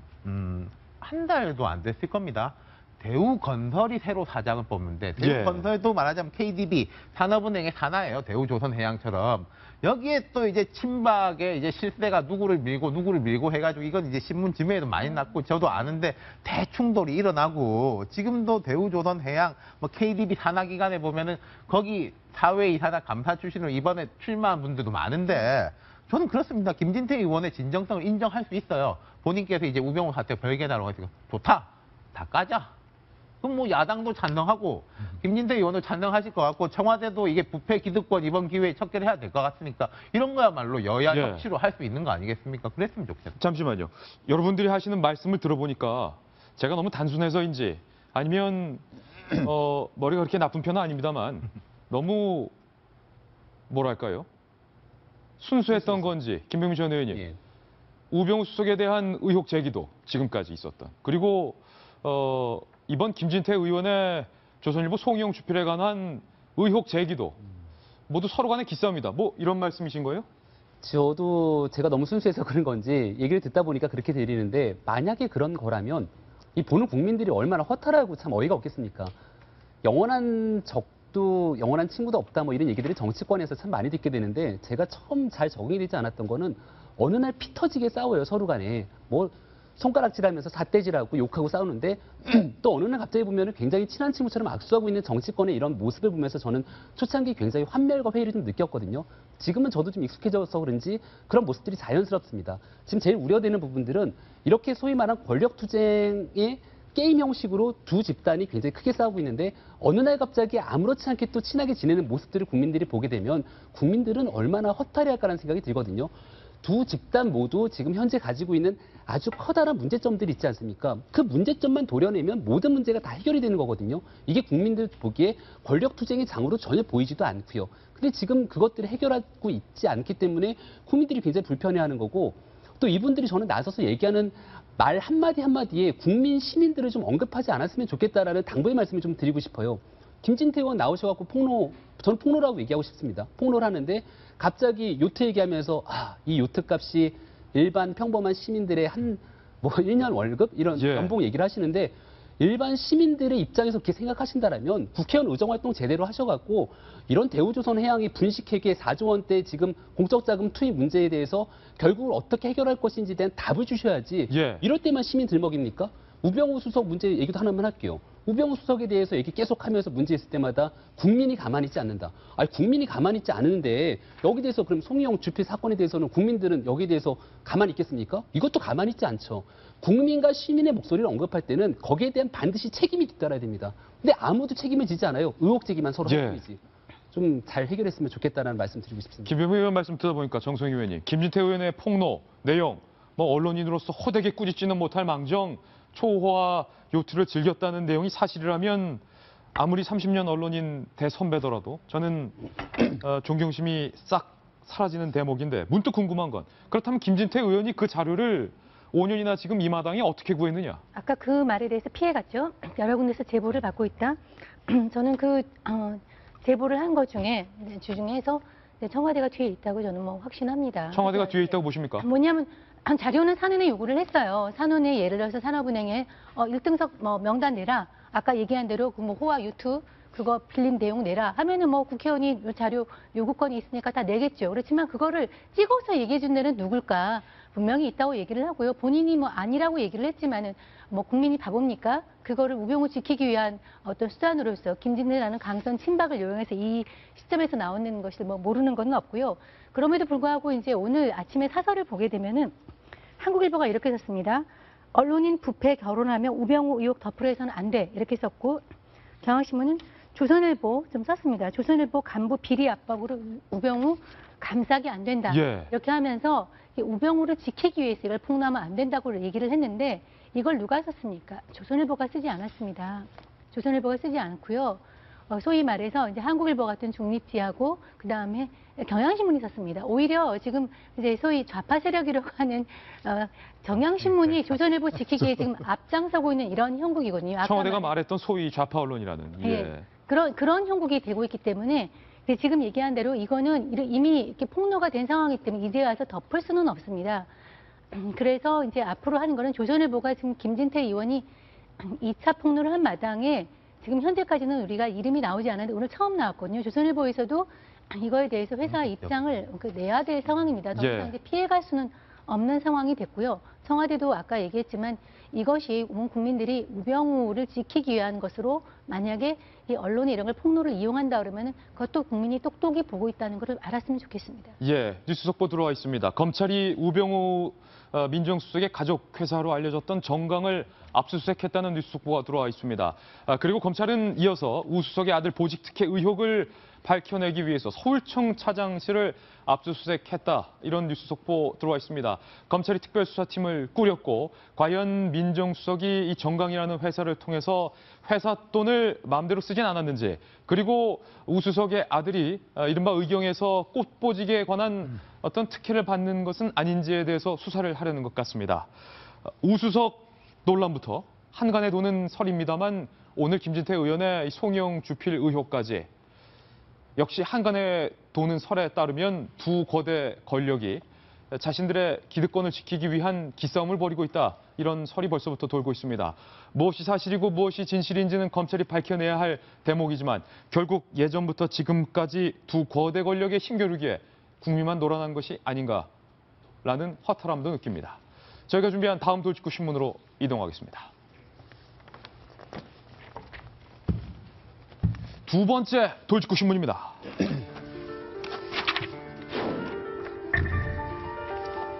한 달도 안 됐을 겁니다. 대우건설이 새로 사장을 뽑는데 대우건설도 말하자면 KDB 산업은행의 산하예요. 대우조선해양처럼 여기에 또 이제 친박의 이제 실세가 누구를 밀고 해가지고 이건 이제 신문 지면에도 많이 났고 저도 아는데 대충돌이 일어나고 지금도 대우조선해양 뭐 KDB 산하기관에 보면은 거기 사회이사나 감사 출신으로 이번에 출마한 분들도 많은데 저는 그렇습니다. 김진태 의원의 진정성을 인정할 수 있어요. 본인께서 이제 우병우 사태 별개다라고 해서 좋다. 다 까자. 그럼 뭐 야당도 찬성하고 김진태 의원도 찬성하실 것 같고 청와대도 이게 부패 기득권 이번 기회에 척결해야 될 것 같으니까 이런 거야말로 여야 예. 협치로 할 수 있는 거 아니겠습니까? 그랬으면 좋겠어요. 잠시만요. 여러분들이 하시는 말씀을 들어보니까 제가 너무 단순해서인지 아니면 머리가 그렇게 나쁜 편은 아닙니다만 너무 뭐랄까요? 순수했던 건지 김병민 전 의원님. 예. 우병우 수석에 대한 의혹 제기도 지금까지 있었던. 그리고 이번 김진태 의원의 조선일보 송영 주필에 관한 의혹 제기도 모두 서로 간의 기싸움이다. 뭐 이런 말씀이신 거예요? 저도 제가 너무 순수해서 그런 건지 얘기를 듣다 보니까 그렇게 들리는데 만약에 그런 거라면 이 보는 국민들이 얼마나 허탈하고 참 어이가 없겠습니까? 영원한 적도 영원한 친구도 없다 뭐 이런 얘기들이 정치권에서 참 많이 듣게 되는데 제가 처음 잘 적응이 되지 않았던 거는 어느 날 피 터지게 싸워요 서로 간에 뭐 손가락질하면서 삿대질하고 욕하고 싸우는데 또 어느 날 갑자기 보면 굉장히 친한 친구처럼 악수하고 있는 정치권의 이런 모습을 보면서 저는 초창기 굉장히 환멸과 회의를 좀 느꼈거든요. 지금은 저도 좀 익숙해져서 그런지 그런 모습들이 자연스럽습니다. 지금 제일 우려되는 부분들은 이렇게 소위 말한 권력투쟁의 게임 형식으로 두 집단이 굉장히 크게 싸우고 있는데 어느 날 갑자기 아무렇지 않게 또 친하게 지내는 모습들을 국민들이 보게 되면 국민들은 얼마나 허탈해할까라는 생각이 들거든요. 두 집단 모두 지금 현재 가지고 있는 아주 커다란 문제점들이 있지 않습니까? 그 문제점만 도려내면 모든 문제가 다 해결이 되는 거거든요. 이게 국민들 보기에 권력투쟁의 장으로 전혀 보이지도 않고요. 근데 지금 그것들을 해결하고 있지 않기 때문에 국민들이 굉장히 불편해하는 거고 또 이분들이 저는 나서서 얘기하는 말 한마디 한마디에 국민, 시민들을 좀 언급하지 않았으면 좋겠다라는 당부의 말씀을 좀 드리고 싶어요. 김진태 의원 나오셔갖고 저는 폭로라고 얘기하고 싶습니다. 폭로를 하는데 갑자기 요트 얘기하면서 이 요트 값이 일반 평범한 시민들의 뭐 1년 월급 이런 예. 연봉 얘기를 하시는데 일반 시민들의 입장에서 그렇게 생각하신다라면 국회의원 의정활동 제대로 하셔갖고 이런 대우조선 해양이 분식회계 4조 원대 지금 공적자금 투입 문제에 대해서 결국은 어떻게 해결할 것인지에 대한 답을 주셔야지 예. 이럴 때만 시민 들먹입니까? 우병우 수석 문제 얘기도 하나만 할게요. 우병우 수석에 대해서 얘기 계속하면서 문제 있을 때마다 국민이 가만히 있지 않는다. 아니 국민이 가만히 있지 않은데 여기 대해서 그럼 송영 주필 사건에 대해서는 국민들은 여기에 대해서 가만히 있겠습니까? 이것도 가만히 있지 않죠. 국민과 시민의 목소리를 언급할 때는 거기에 대한 반드시 책임이 뒤따라야 됩니다. 근데 아무도 책임을 지지 않아요. 의혹 제기만 서로 예. 하고 있지. 좀 잘 해결했으면 좋겠다는 말씀 드리고 싶습니다. 김병민 의원 말씀 들어보니까 정성희 의원님, 김진태 의원의 폭로 내용, 뭐 언론인으로서 호되게 꾸짖지는 못할 망정 초호화 요트를 즐겼다는 내용이 사실이라면 아무리 30년 언론인 대선배더라도 저는 존경심이 싹 사라지는 대목인데 문득 궁금한 건 그렇다면 김진태 의원이 그 자료를 5년이나 지금 이 마당에 어떻게 구했느냐? 아까 그 말에 대해서 피해갔죠. 여러 군데서 제보를 받고 있다. 저는 그 제보를 한 것 중에 주중에서 청와대가 뒤에 있다고 저는 뭐 확신합니다. 청와대가 뒤에 있다고 보십니까? 뭐냐면 자료는 산은에 요구를 했어요. 산은에 예를 들어서 산업은행에 1등석 뭐 명단 내라. 아까 얘기한 대로 그 뭐 호화 유튜 그거 빌린 내용 내라 하면은 뭐 국회의원이 자료 요구권이 있으니까 다 내겠죠. 그렇지만 그거를 찍어서 얘기해 준 데는 누굴까? 분명히 있다고 얘기를 하고요. 본인이 뭐 아니라고 얘기를 했지만은 뭐 국민이 바보입니까? 그거를 우병우 지키기 위한 어떤 수단으로서 김진태라는 강선 친박을 요용해서 이 시점에서 나오는 것을 뭐 모르는 건 없고요. 그럼에도 불구하고 이제 오늘 아침에 사설을 보게 되면은 한국일보가 이렇게 썼습니다. 언론인 부패 결혼하며 우병우 의혹 덮으려 해서는 안 돼. 이렇게 썼고 경향신문은 조선일보 좀 썼습니다. 조선일보 간부 비리 압박으로 우병우 감싸기 안 된다. 예. 이렇게 하면서 우병우를 지키기 위해서 이걸 폭로하면 안 된다고 얘기를 했는데 이걸 누가 썼습니까? 조선일보가 쓰지 않았습니다. 조선일보가 쓰지 않고요. 소위 말해서 이제 한국일보 같은 중립지하고 그 다음에 경향신문이 썼습니다. 오히려 지금 이제 소위 좌파 세력이라고 하는 경향신문이 조선일보 지키기에 지금 앞장서고 있는 이런 형국이거든요. 아까 청와대가 말했던 소위 좌파 언론이라는. 예. 그런 형국이 되고 있기 때문에 지금 얘기한 대로 이거는 이미 이렇게 폭로가 된 상황이기 때문에 이제 와서 덮을 수는 없습니다. 그래서 이제 앞으로 하는 거는 조선일보가 지금 김진태 의원이 2차 폭로를 한 마당에 지금 현재까지는 우리가 이름이 나오지 않았는데 오늘 처음 나왔거든요. 조선일보에서도 이거에 대해서 회사 입장을 내야 될 상황입니다. 더 이상 이제 피해갈 수는 없는 상황이 됐고요. 청와대도 아까 얘기했지만 이것이 온 국민들이 우병우를 지키기 위한 것으로 만약에 이 언론이 이런 걸 폭로를 이용한다 그러면 그것도 국민이 똑똑히 보고 있다는 것을 알았으면 좋겠습니다. 예, 뉴스 속보 들어와 있습니다. 검찰이 우병우 민정수석의 가족 회사로 알려졌던 정강을 압수수색했다는 뉴스 속보가 들어와 있습니다. 그리고 검찰은 이어서 우 수석의 아들 보직 특혜 의혹을 밝혀내기 위해서 서울청 차장실을 압수수색했다. 이런 뉴스 속보 들어와 있습니다. 검찰이 특별수사팀을 꾸렸고 과연 민정수석이 이 정강이라는 회사를 통해서 회사 돈을 마음대로 쓰진 않았는지, 그리고 우 수석의 아들이 이른바 의경에서 꽃보직에 관한 어떤 특혜를 받는 것은 아닌지에 대해서 수사를 하려는 것 같습니다. 우 수석 논란부터 한간에 도는 설입니다만 오늘 김진태 의원의 송영 주필 의혹까지 역시 한간에 도는 설에 따르면 두 거대 권력이 자신들의 기득권을 지키기 위한 기싸움을 벌이고 있다. 이런 설이 벌써부터 돌고 있습니다. 무엇이 사실이고 무엇이 진실인지는 검찰이 밝혀내야 할 대목이지만 결국 예전부터 지금까지 두 거대 권력의 힘겨루기에 국민만 놀아난 것이 아닌가라는 허탈함도 느낍니다. 저희가 준비한 다음 돌직구 신문으로 이동하겠습니다. 두 번째 돌직구 신문입니다.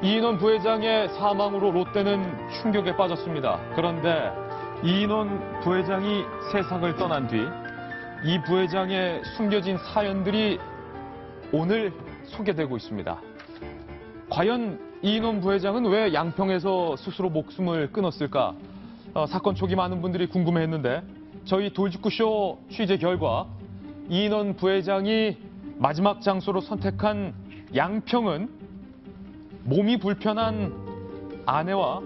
이인원 부회장의 사망으로 롯데는 충격에 빠졌습니다. 그런데 이인원 부회장이 세상을 떠난 뒤 이 부회장의 숨겨진 사연들이 오늘 소개되고 있습니다. 과연 이인원 부회장은 왜 양평에서 스스로 목숨을 끊었을까? 사건 초기 많은 분들이 궁금해했는데 저희 돌직구쇼 취재 결과 이인원 부회장이 마지막 장소로 선택한 양평은 몸이 불편한 아내와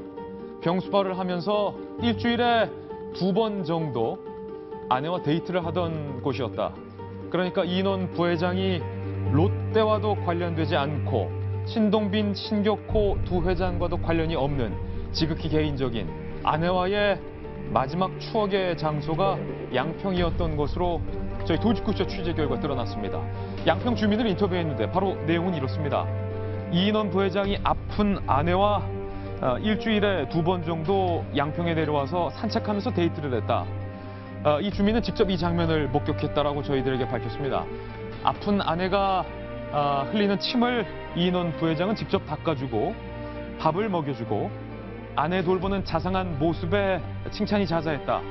병수발을 하면서 일주일에 2번 정도 아내와 데이트를 하던 곳이었다. 그러니까 이인원 부회장이 롯데와도 관련되지 않고 신동빈, 신격호 두 회장과도 관련이 없는 지극히 개인적인 아내와의 마지막 추억의 장소가 양평이었던 것으로 저희 돌직구쇼 취재 결과 드러났습니다. 양평 주민을 인터뷰했는데 바로 내용은 이렇습니다. 이인원 부회장이 아픈 아내와 일주일에 2번 정도 양평에 내려와서 산책하면서 데이트를 했다. 이 주민은 직접 이 장면을 목격했다라고 저희들에게 밝혔습니다. 아픈 아내가 흘리는 침을 이인원 부회장은 직접 닦아주고 밥을 먹여주고 아내 돌보는 자상한 모습에 칭찬이 자자했다.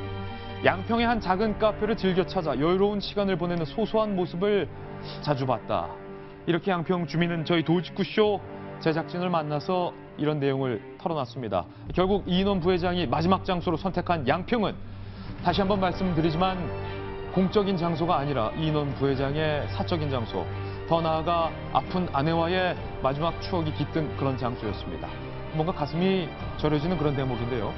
양평의 한 작은 카페를 즐겨 찾아 여유로운 시간을 보내는 소소한 모습을 자주 봤다. 이렇게 양평 주민은 저희 돌직구쇼 제작진을 만나서 이런 내용을 털어놨습니다. 결국 이인원 부회장이 마지막 장소로 선택한 양평은 다시 한번 말씀드리지만 공적인 장소가 아니라 이인원 부회장의 사적인 장소, 더 나아가 아픈 아내와의 마지막 추억이 깃든 그런 장소였습니다. 뭔가 가슴이 저려지는 그런 대목인데요.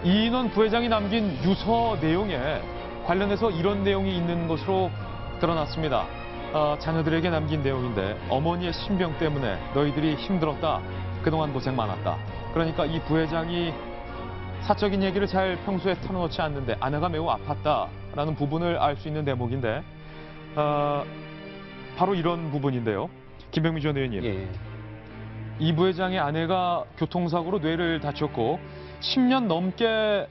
이인원 부회장이 남긴 유서 내용에 관련해서 이런 내용이 있는 것으로 드러났습니다. 자녀들에게 남긴 내용인데 어머니의 신병 때문에 너희들이 힘들었다. 그동안 고생 많았다. 그러니까 이 부회장이 사적인 얘기를 잘 평소에 털어놓지 않는데 아내가 매우 아팠다라는 부분을 알 수 있는 대목인데 바로 이런 부분인데요. 김병민 전 의원님. 예. 이 부회장의 아내가 교통사고로 뇌를 다쳤고 10년 넘게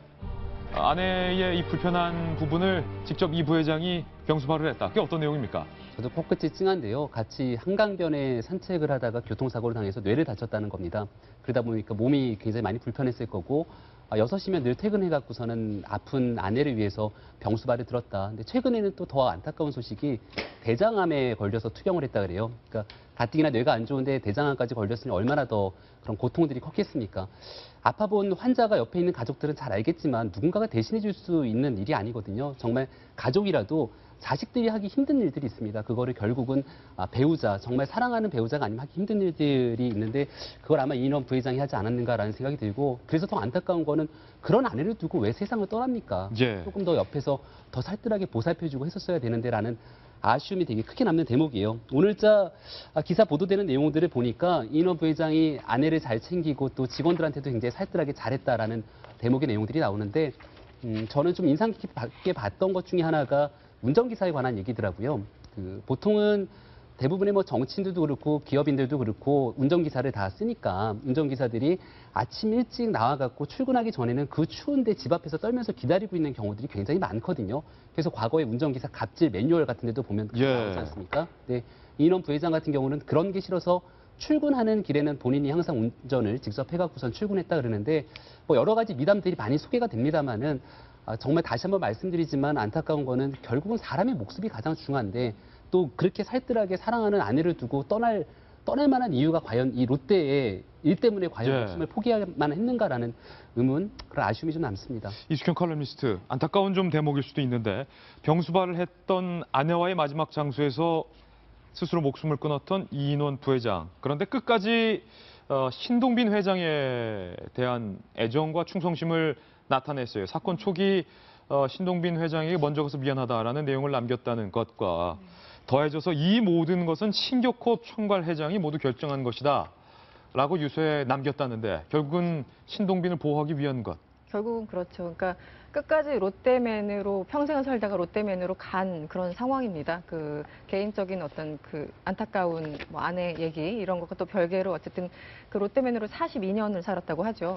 아내의 이 불편한 부분을 직접 이 부회장이 병수발을 했다. 그게 어떤 내용입니까? 저도 코끝이 찡한데요. 같이 한강변에 산책을 하다가 교통사고를 당해서 뇌를 다쳤다는 겁니다. 그러다 보니까 몸이 굉장히 많이 불편했을 거고 6시면 늘 퇴근해갖고서는 아픈 아내를 위해서 병수발을 들었다. 근데 최근에는 또 더 안타까운 소식이 대장암에 걸려서 투병을 했다 그래요. 그러니까 가뜩이나 뇌가 안 좋은데 대장암까지 걸렸으니 얼마나 더 그런 고통들이 컸겠습니까? 아파본 환자가 옆에 있는 가족들은 잘 알겠지만 누군가가 대신해 줄 수 있는 일이 아니거든요. 정말 가족이라도 자식들이 하기 힘든 일들이 있습니다. 그거를 결국은 배우자, 정말 사랑하는 배우자가 아니면 하기 힘든 일들이 있는데 그걸 아마 이인원 부회장이 하지 않았는가라는 생각이 들고, 그래서 더 안타까운 거는 그런 아내를 두고 왜 세상을 떠납니까? 예. 조금 더 옆에서 더 살뜰하게 보살펴주고 했었어야 되는데라는 아쉬움이 되게 크게 남는 대목이에요. 오늘자 기사 보도되는 내용들을 보니까 이인원 부회장이 아내를 잘 챙기고 또 직원들한테도 굉장히 살뜰하게 잘했다라는 대목의 내용들이 나오는데 저는 좀 인상 깊게 봤던 것 중에 하나가 운전기사에 관한 얘기더라고요. 보통은 대부분의 뭐 정치인들도 그렇고 기업인들도 그렇고 운전기사를 다 쓰니까 운전기사들이 아침 일찍 나와갖고 출근하기 전에는 그 추운데 집 앞에서 떨면서 기다리고 있는 경우들이 굉장히 많거든요. 그래서 과거에 운전기사 갑질 매뉴얼 같은 데도 보면 그렇게 예. 나오지 않습니까? 네, 이인원 부회장 같은 경우는 그런 게 싫어서 출근하는 길에는 본인이 항상 운전을 직접 해갖고선 출근했다 그러는데 뭐 여러 가지 미담들이 많이 소개가 됩니다만은 정말 다시 한번 말씀드리지만 안타까운 거는 결국은 사람의 목숨이 가장 중요한데 또 그렇게 살뜰하게 사랑하는 아내를 두고 떠날 만한 이유가 과연 이 롯데의 일 때문에 과연 예. 목숨을 포기할만 했는가라는 의문, 그런 아쉬움이 좀 남습니다. 이숙현 칼럼니스트, 안타까운 좀 대목일 수도 있는데 병수발을 했던 아내와의 마지막 장소에서 스스로 목숨을 끊었던 이인원 부회장. 그런데 끝까지 신동빈 회장에 대한 애정과 충성심을 나타냈어요. 사건 초기 신동빈 회장에게 먼저 가서 미안하다라는 내용을 남겼다는 것과 더해져서 이 모든 것은 신격호 총괄 회장이 모두 결정한 것이다 라고 유서에 남겼다는데 결국은 신동빈을 보호하기 위한 것. 결국은 그렇죠. 그러니까 끝까지 롯데맨으로 평생을 살다가 롯데맨으로 간 그런 상황입니다. 그 개인적인 어떤 그 안타까운 뭐 아내 얘기 이런 것과 또 별개로 어쨌든 그 롯데맨으로 42년을 살았다고 하죠.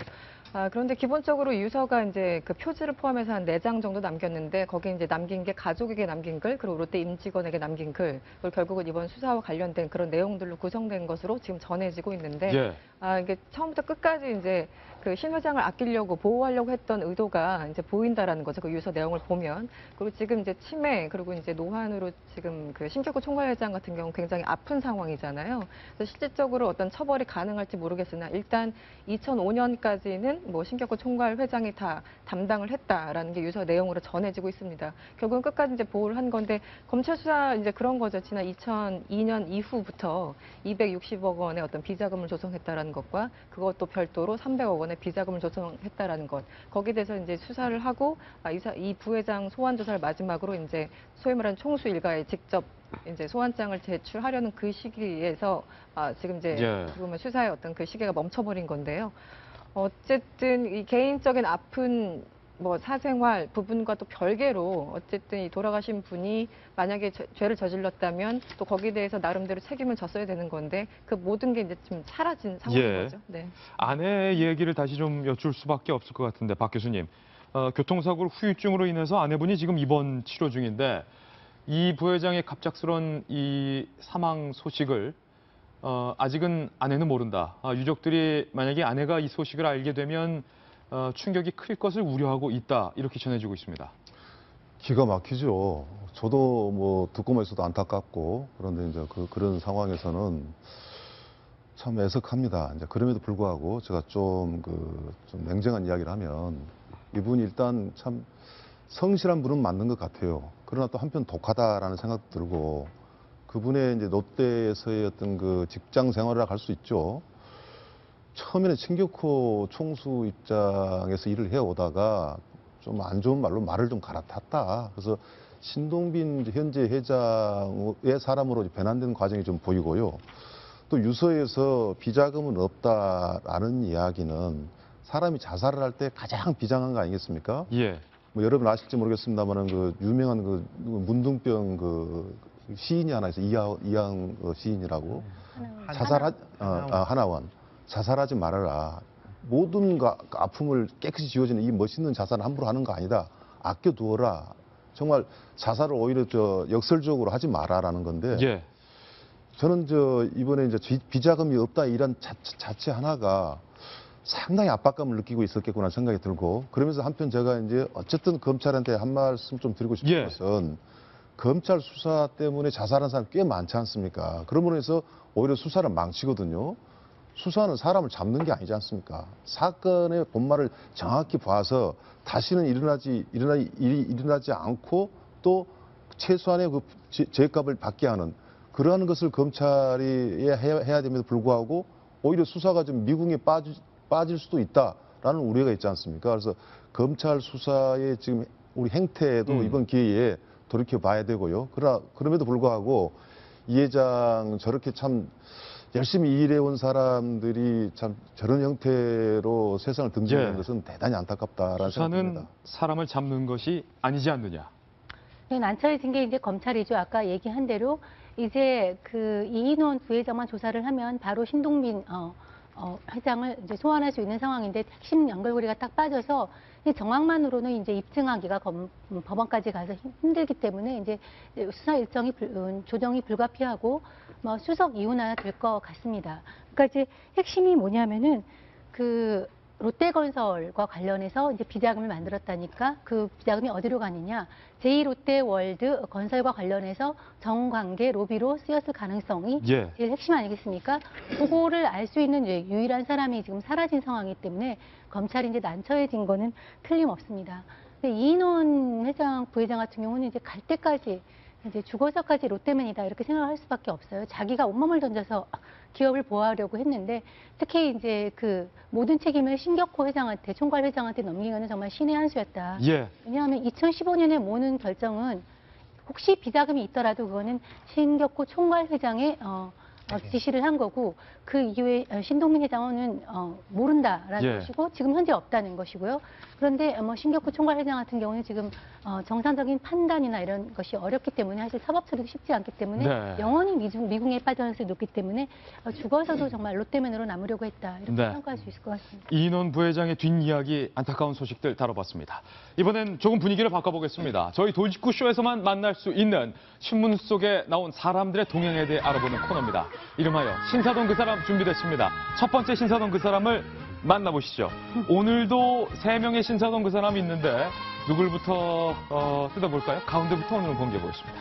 그런데 기본적으로 유서가 이제 그 표지를 포함해서 한 4장 정도 남겼는데 거기에 이제 남긴 게 가족에게 남긴 글 그리고 롯데 임직원에게 남긴 글 그리고 결국은 이번 수사와 관련된 그런 내용들로 구성된 것으로 지금 전해지고 있는데 예. 이게 처음부터 끝까지 이제 그 신 회장을 아끼려고 보호하려고 했던 의도가 이제 보인다라는 거죠. 그 유서 내용을 보면. 그리고 지금 이제 치매 그리고 이제 노환으로 지금 그 신격호 총괄회장 같은 경우 굉장히 아픈 상황이잖아요. 그래서 실질적으로 어떤 처벌이 가능할지 모르겠으나 일단 2005년까지는 뭐 신격호 총괄회장이 다 담당을 했다라는 게 유서 내용으로 전해지고 있습니다. 결국은 끝까지 이제 보호를 한 건데 검찰 수사 이제 그런 거죠. 지난 2002년 이후부터 260억 원의 어떤 비자금을 조성했다라는 것과 그것도 별도로 300억 원의 비자금을 조성했다라는 것. 거기에 대해서 이제 수사를 하고 이 부회장 소환 조사를 마지막으로 이제 소위 말하는 총수 일가에 직접 이제 소환장을 제출하려는 그 시기에서 지금 이제 예. 보면 수사의 어떤 그 시기가 멈춰버린 건데요. 어쨌든 이 개인적인 아픈 뭐 사생활 부분과 또 별개로 어쨌든 이 돌아가신 분이 만약에 죄를 저질렀다면 또 거기에 대해서 나름대로 책임을 졌어야 되는 건데 그 모든 게 이제 좀 사라진 상황인 예. 거죠. 네. 아내의 얘기를 다시 좀 여쭐 수밖에 없을 것 같은데 박 교수님. 교통사고 후유증으로 인해서 아내분이 지금 입원 치료 중인데 이 부회장의 갑작스런 이 사망 소식을 아직은 아내는 모른다. 유족들이 만약에 아내가 이 소식을 알게 되면 충격이 클 것을 우려하고 있다. 이렇게 전해지고 있습니다. 기가 막히죠. 저도 뭐 듣고만 있어도 안타깝고 그런데 이제 그런 상황에서는 참 애석합니다. 이제 그럼에도 불구하고 제가 좀 냉정한 이야기를 하면 이분이 일단 참 성실한 분은 맞는 것 같아요. 그러나 또 한편 독하다라는 생각도 들고 그분의 이제 롯데에서의 어떤 그 직장 생활이라 할 수 있죠. 처음에는 신격호 총수 입장에서 일을 해오다가 좀 안 좋은 말로 말을 좀 갈아탔다. 그래서 신동빈 현재 회장의 사람으로 변환되는 과정이 좀 보이고요. 또 유서에서 비자금은 없다라는 이야기는 사람이 자살을 할 때 가장 비장한 거 아니겠습니까? 예. 뭐 여러분 아실지 모르겠습니다만은 그 유명한 그 문둥병 그 시인이 하나 있어요. 이양 시인이라고. 하나원. 자살하지 말아라. 모든 아픔을 깨끗이 지워지는 이 멋있는 자살을 함부로 하는 거 아니다. 아껴두어라. 정말 자살을 오히려 역설적으로 하지 마라라는 건데. 예. 저는 이번에 이제 비자금이 없다 이런 자체 하나가 상당히 압박감을 느끼고 있었겠구나 생각이 들고 그러면서 한편 제가 이제 어쨌든 검찰한테 한 말씀 좀 드리고 싶은 예. 것은 검찰 수사 때문에 자살한 사람 꽤 많지 않습니까? 그러므로 해서 오히려 수사를 망치거든요. 수사는 사람을 잡는 게 아니지 않습니까? 사건의 본말을 정확히 봐서 다시는 일어나지 않고 또 최소한의 그 죄값을 받게 하는 그러한 것을 검찰이 해야 됨에도 불구하고 오히려 수사가 좀 미궁에 빠질 수도 있다라는 우려가 있지 않습니까? 그래서 검찰 수사의 지금 우리 행태에도 이번 기회에 돌이켜 봐야 되고요. 그럼에도 불구하고 이 회장 저렇게 참 열심히 일해온 사람들이 참 저런 형태로 세상을 등지는 것은 대단히 안타깝다라는 생각입니다. 수사는 사람을 잡는 것이 아니지 않느냐. 난처해진 게 이제 검찰이죠. 아까 얘기한 대로 이제 그 이인원 부회장만 조사를 하면 바로 신동빈 회장을 이제 소환할 수 있는 상황인데 핵심 연결고리가 딱 빠져서 이 정황만으로는 이제 입증하기가 법원까지 가서 힘들기 때문에 이제 수사 일정이 조정이 불가피하고 뭐 수석 이혼해야 될 것 같습니다. 그러니까 이제 핵심이 뭐냐면은 그 롯데건설과 관련해서 이제 비자금을 만들었다니까 그 비자금이 어디로 가느냐. 제2롯데월드 건설과 관련해서 정관계 로비로 쓰였을 가능성이 예. 제일 핵심 아니겠습니까? 그거를 알 수 있는 이제 유일한 사람이 지금 사라진 상황이기 때문에 검찰이 이제 난처해진 거는 틀림없습니다. 근데 이인원 회장, 부회장 같은 경우는 이제 갈 때까지 이제 죽어서까지 롯데맨이다 이렇게 생각할 수밖에 없어요. 자기가 온몸을 던져서 기업을 보호하려고 했는데 특히 이제 그 모든 책임을 신격호 회장한테, 총괄 회장한테 넘긴 거는 정말 신의 한 수였다. 예. 왜냐하면 2015년에 모는 결정은 혹시 비자금이 있더라도 그거는 신격호 총괄 회장의 지시를 한 거고 그 이후에 신동민 회장은 모른다라는 예. 것이고 지금 현재 없다는 것이고요. 그런데 뭐 신격호 총괄 회장 같은 경우는 지금 정상적인 판단이나 이런 것이 어렵기 때문에 사실 사법 처리도 쉽지 않기 때문에 네. 영원히 미궁에 빠져 있을 수 높기 때문에 죽어서도 정말 롯데맨으로 남으려고 했다 이렇게 네. 평가할 수 있을 것 같습니다. 이인원 부회장의 뒷이야기 안타까운 소식들 다뤄봤습니다. 이번엔 조금 분위기를 바꿔보겠습니다. 저희 돌직구 쇼에서만 만날 수 있는 신문 속에 나온 사람들의 동향에 대해 알아보는 코너입니다. 이름하여 신사동 그 사람 준비됐습니다. 첫 번째 신사동 그 사람을 만나보시죠. 오늘도 3명의 신사동 그 사람이 있는데 누굴부터 뜯어볼까요? 가운데부터 오늘 공개해 보겠습니다.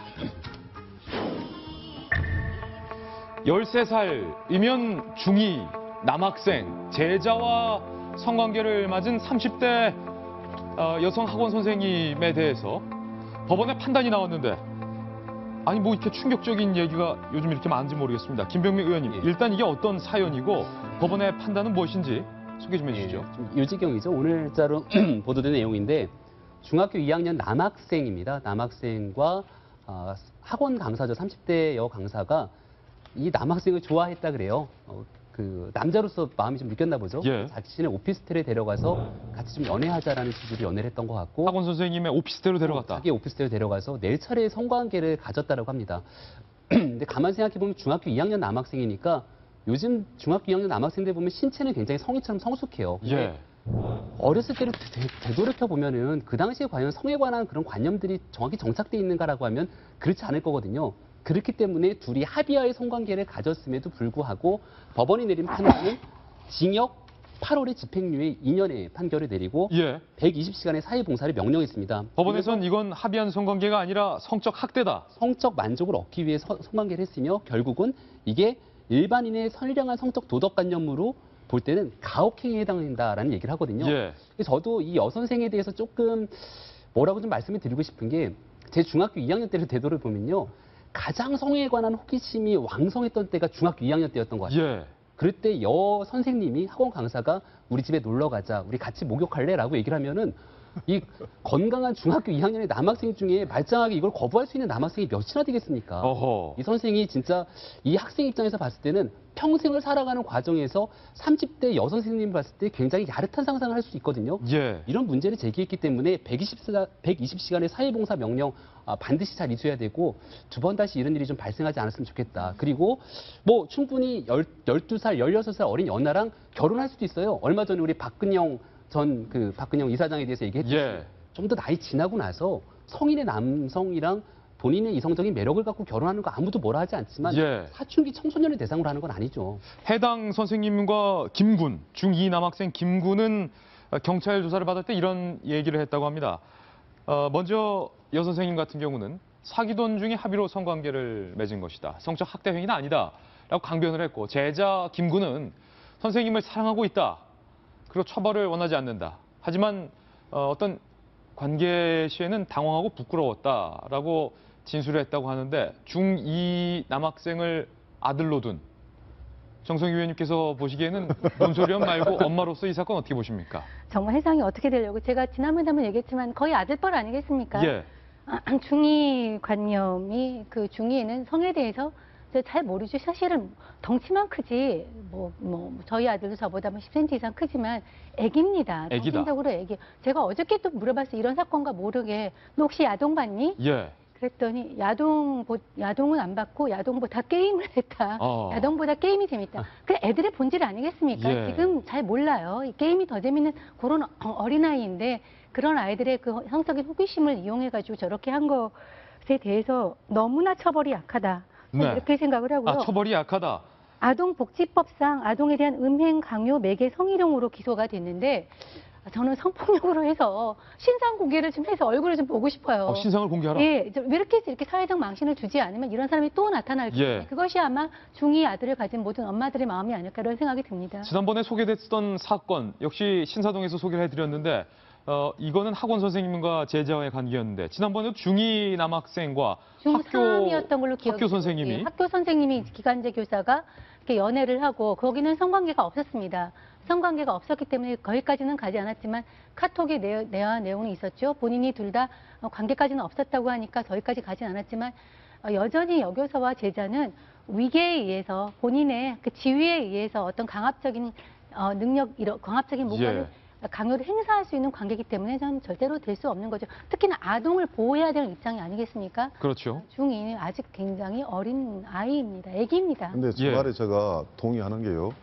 13살이면 중2 남학생, 제자와 성관계를 맞은 30대 여성 학원 선생님에 대해서 법원의 판단이 나왔는데 아니 뭐 이렇게 충격적인 얘기가 요즘 이렇게 많은지 모르겠습니다. 김병민 의원님, 일단 이게 어떤 사연이고 법원의 판단은 무엇인지 소개 좀 해주시죠. 좀 유지경이죠. 오늘자로 보도된 내용인데 중학교 2학년 남학생입니다. 남학생과 학원 강사죠. 30대 여 강사가 이 남학생을 좋아했다 그래요. 그 남자로서 마음이 좀 느꼈나 보죠. 예. 자신의 오피스텔에 데려가서 같이 좀 연애하자라는 취지로 연애를 했던 것 같고 학원 선생님의 오피스텔로 데려갔다. 자기 오피스텔에 데려가서 4차례의 성관계를 가졌다고 합니다. 근데 가만 생각해보면 중학교 2학년 남학생이니까 요즘 중학교 2학년 남학생들 보면 신체는 굉장히 성인처럼 성숙해요. 예. 어렸을 때를 되돌이켜 보면은 그 당시에 과연 성에 관한 그런 관념들이 정확히 정착돼 있는가라고 하면 그렇지 않을 거거든요. 그렇기 때문에 둘이 합의하에 성관계를 가졌음에도 불구하고 법원이 내린 판단은 징역 8월에 집행유예 2년의 판결을 내리고 예. 120시간의 사회봉사를 명령했습니다. 법원에선 이건 합의한 성관계가 아니라 성적 학대다. 성적 만족을 얻기 위해 성관계를 했으며 결국은 이게 일반인의 선량한 성적 도덕관념으로 볼 때는 가혹행위에 해당된다라는 얘기를 하거든요. 예. 저도 이 여선생에 대해서 조금 뭐라고 좀 말씀을 드리고 싶은 게 제 중학교 2학년 때를 되돌아보면요. 가장 성에 관한 호기심이 왕성했던 때가 중학교 2학년 때였던 것 같아요. 예. 그럴 때 여 선생님이 학원 강사가 우리 집에 놀러 가자, 우리 같이 목욕할래? 라고 얘기를 하면은 이 건강한 중학교 2학년의 남학생 중에 말짱하게 이걸 거부할 수 있는 남학생이 몇이나 되겠습니까? 어허. 이 선생이 진짜 이 학생 입장에서 봤을 때는 평생을 살아가는 과정에서 30대 여선생님을 봤을 때 굉장히 야릇한 상상을 할 수 있거든요. 예. 이런 문제를 제기했기 때문에 120시간의 사회봉사 명령 반드시 잘 이수해야 되고 두 번 다시 이런 일이 좀 발생하지 않았으면 좋겠다. 그리고 뭐 충분히 12살, 16살 어린 연하랑 결혼할 수도 있어요. 얼마 전에 우리 박근영 이사장에 대해서 얘기했듯이 예. 좀 더 나이 지나고 나서 성인의 남성이랑 본인의 이성적인 매력을 갖고 결혼하는 거 아무도 뭐라 하지 않지만 예. 사춘기 청소년을 대상으로 하는 건 아니죠. 해당 선생님과 김군, 중2 남학생 김군은 경찰 조사를 받을 때 이런 얘기를 했다고 합니다. 먼저 여 선생님 같은 경우는 사귀던 중에 합의로 성관계를 맺은 것이다. 성적 학대 행위는 아니다. 라고 강변을 했고 제자 김군은 선생님을 사랑하고 있다. 그리고 처벌을 원하지 않는다. 하지만 어떤 관계 시에는 당황하고 부끄러웠다라고 진술을 했다고 하는데 중2 남학생을 아들로 둔 정성희 위원님께서 보시기에는 논소련 말고 엄마로서 이 사건 어떻게 보십니까? 정말 해상이 어떻게 되려고 제가 지난번에 한번 얘기했지만 거의 아들뻘 아니겠습니까? 예. 중2 관념이 그 중2에는 성에 대해서 잘 모르죠. 사실은 덩치만 크지 저희 아들도 저보다 10cm 이상 크지만 애기입니다. 애기다. 정신적으로 애기. 제가 어저께 또 물어봤어요. 이런 사건과 모르게 너 혹시 야동 봤니? 예. 그랬더니 야동은 안 받고 야동보다 게임을 했다. 야동보다 게임이 재밌다. 그 애들의 본질 아니겠습니까? 예. 지금 잘 몰라요. 이 게임이 더 재밌는 그런 어린아이인데 그런 아이들의 그 성적인 호기심을 이용해가지고 저렇게 한 것에 대해서 너무나 처벌이 약하다. 네. 이렇게 생각을 하고요. 처벌이 약하다. 아동복지법상 아동에 대한 음행, 강요, 매개, 성희롱으로 기소가 됐는데 저는 성폭력으로 해서 신상 공개를 좀 해서 얼굴을 좀 보고 싶어요. 신상을 공개하라? 예, 왜 이렇게 사회적 망신을 주지 않으면 이런 사람이 또 나타날 거예요. 그것이 아마 중2 아들을 가진 모든 엄마들의 마음이 아닐까 이런 생각이 듭니다. 지난번에 소개됐던 사건 역시 신사동에서 소개를 해드렸는데 이거는 학원 선생님과 제자와의 관계였는데 지난번에도 중2 남학생과 중3이었던 걸로 학교 선생님이 예, 학교 선생님이 기간제 교사가 이렇게 연애를 하고 거기는 성관계가 없었습니다. 성관계가 없었기 때문에 거기까지는 가지 않았지만 카톡의 내용이 있었죠. 본인이 둘 다 관계까지는 없었다고 하니까 저기까지 가진 않았지만 여전히 여교사와 제자는 위계에 의해서 본인의 그 지위에 의해서 어떤 강압적인 강압적인 뭔가를 강요를 행사할 수 있는 관계이기 때문에 저는 절대로 될 수 없는 거죠. 특히나 아동을 보호해야 되는 입장이 아니겠습니까? 그렇죠. 중2는 아직 굉장히 어린 아이입니다. 애기입니다. 근데 저 말에 제가 동의하는 게요.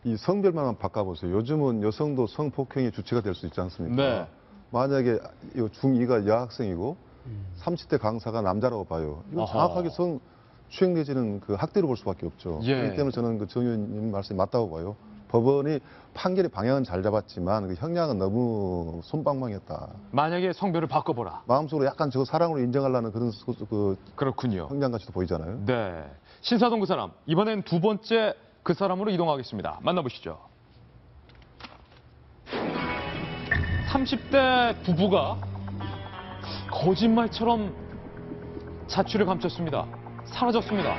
이 성별만 바꿔보세요. 요즘은 여성도 성폭행의 주체가 될 수 있지 않습니까? 네. 만약에 중2가 여학생이고 30대 강사가 남자라고 봐요. 이건 정확하게 성추행 내지는 그 학대로 볼 수밖에 없죠. 그렇기 때문에 저는 그 정 의원님 말씀이 맞다고 봐요. 법원이 판결의 방향은 잘 잡았지만 그 형량은 너무 솜방망이었다. 만약에 성별을 바꿔보라. 마음속으로 약간 저 사랑으로 인정하려는 그런 그렇군요. 형량같이도 보이잖아요. 네. 신사동 그 사람. 이번엔 두 번째 그 사람으로 이동하겠습니다. 만나보시죠. 30대 부부가 거짓말처럼 자취를 감췄습니다. 사라졌습니다.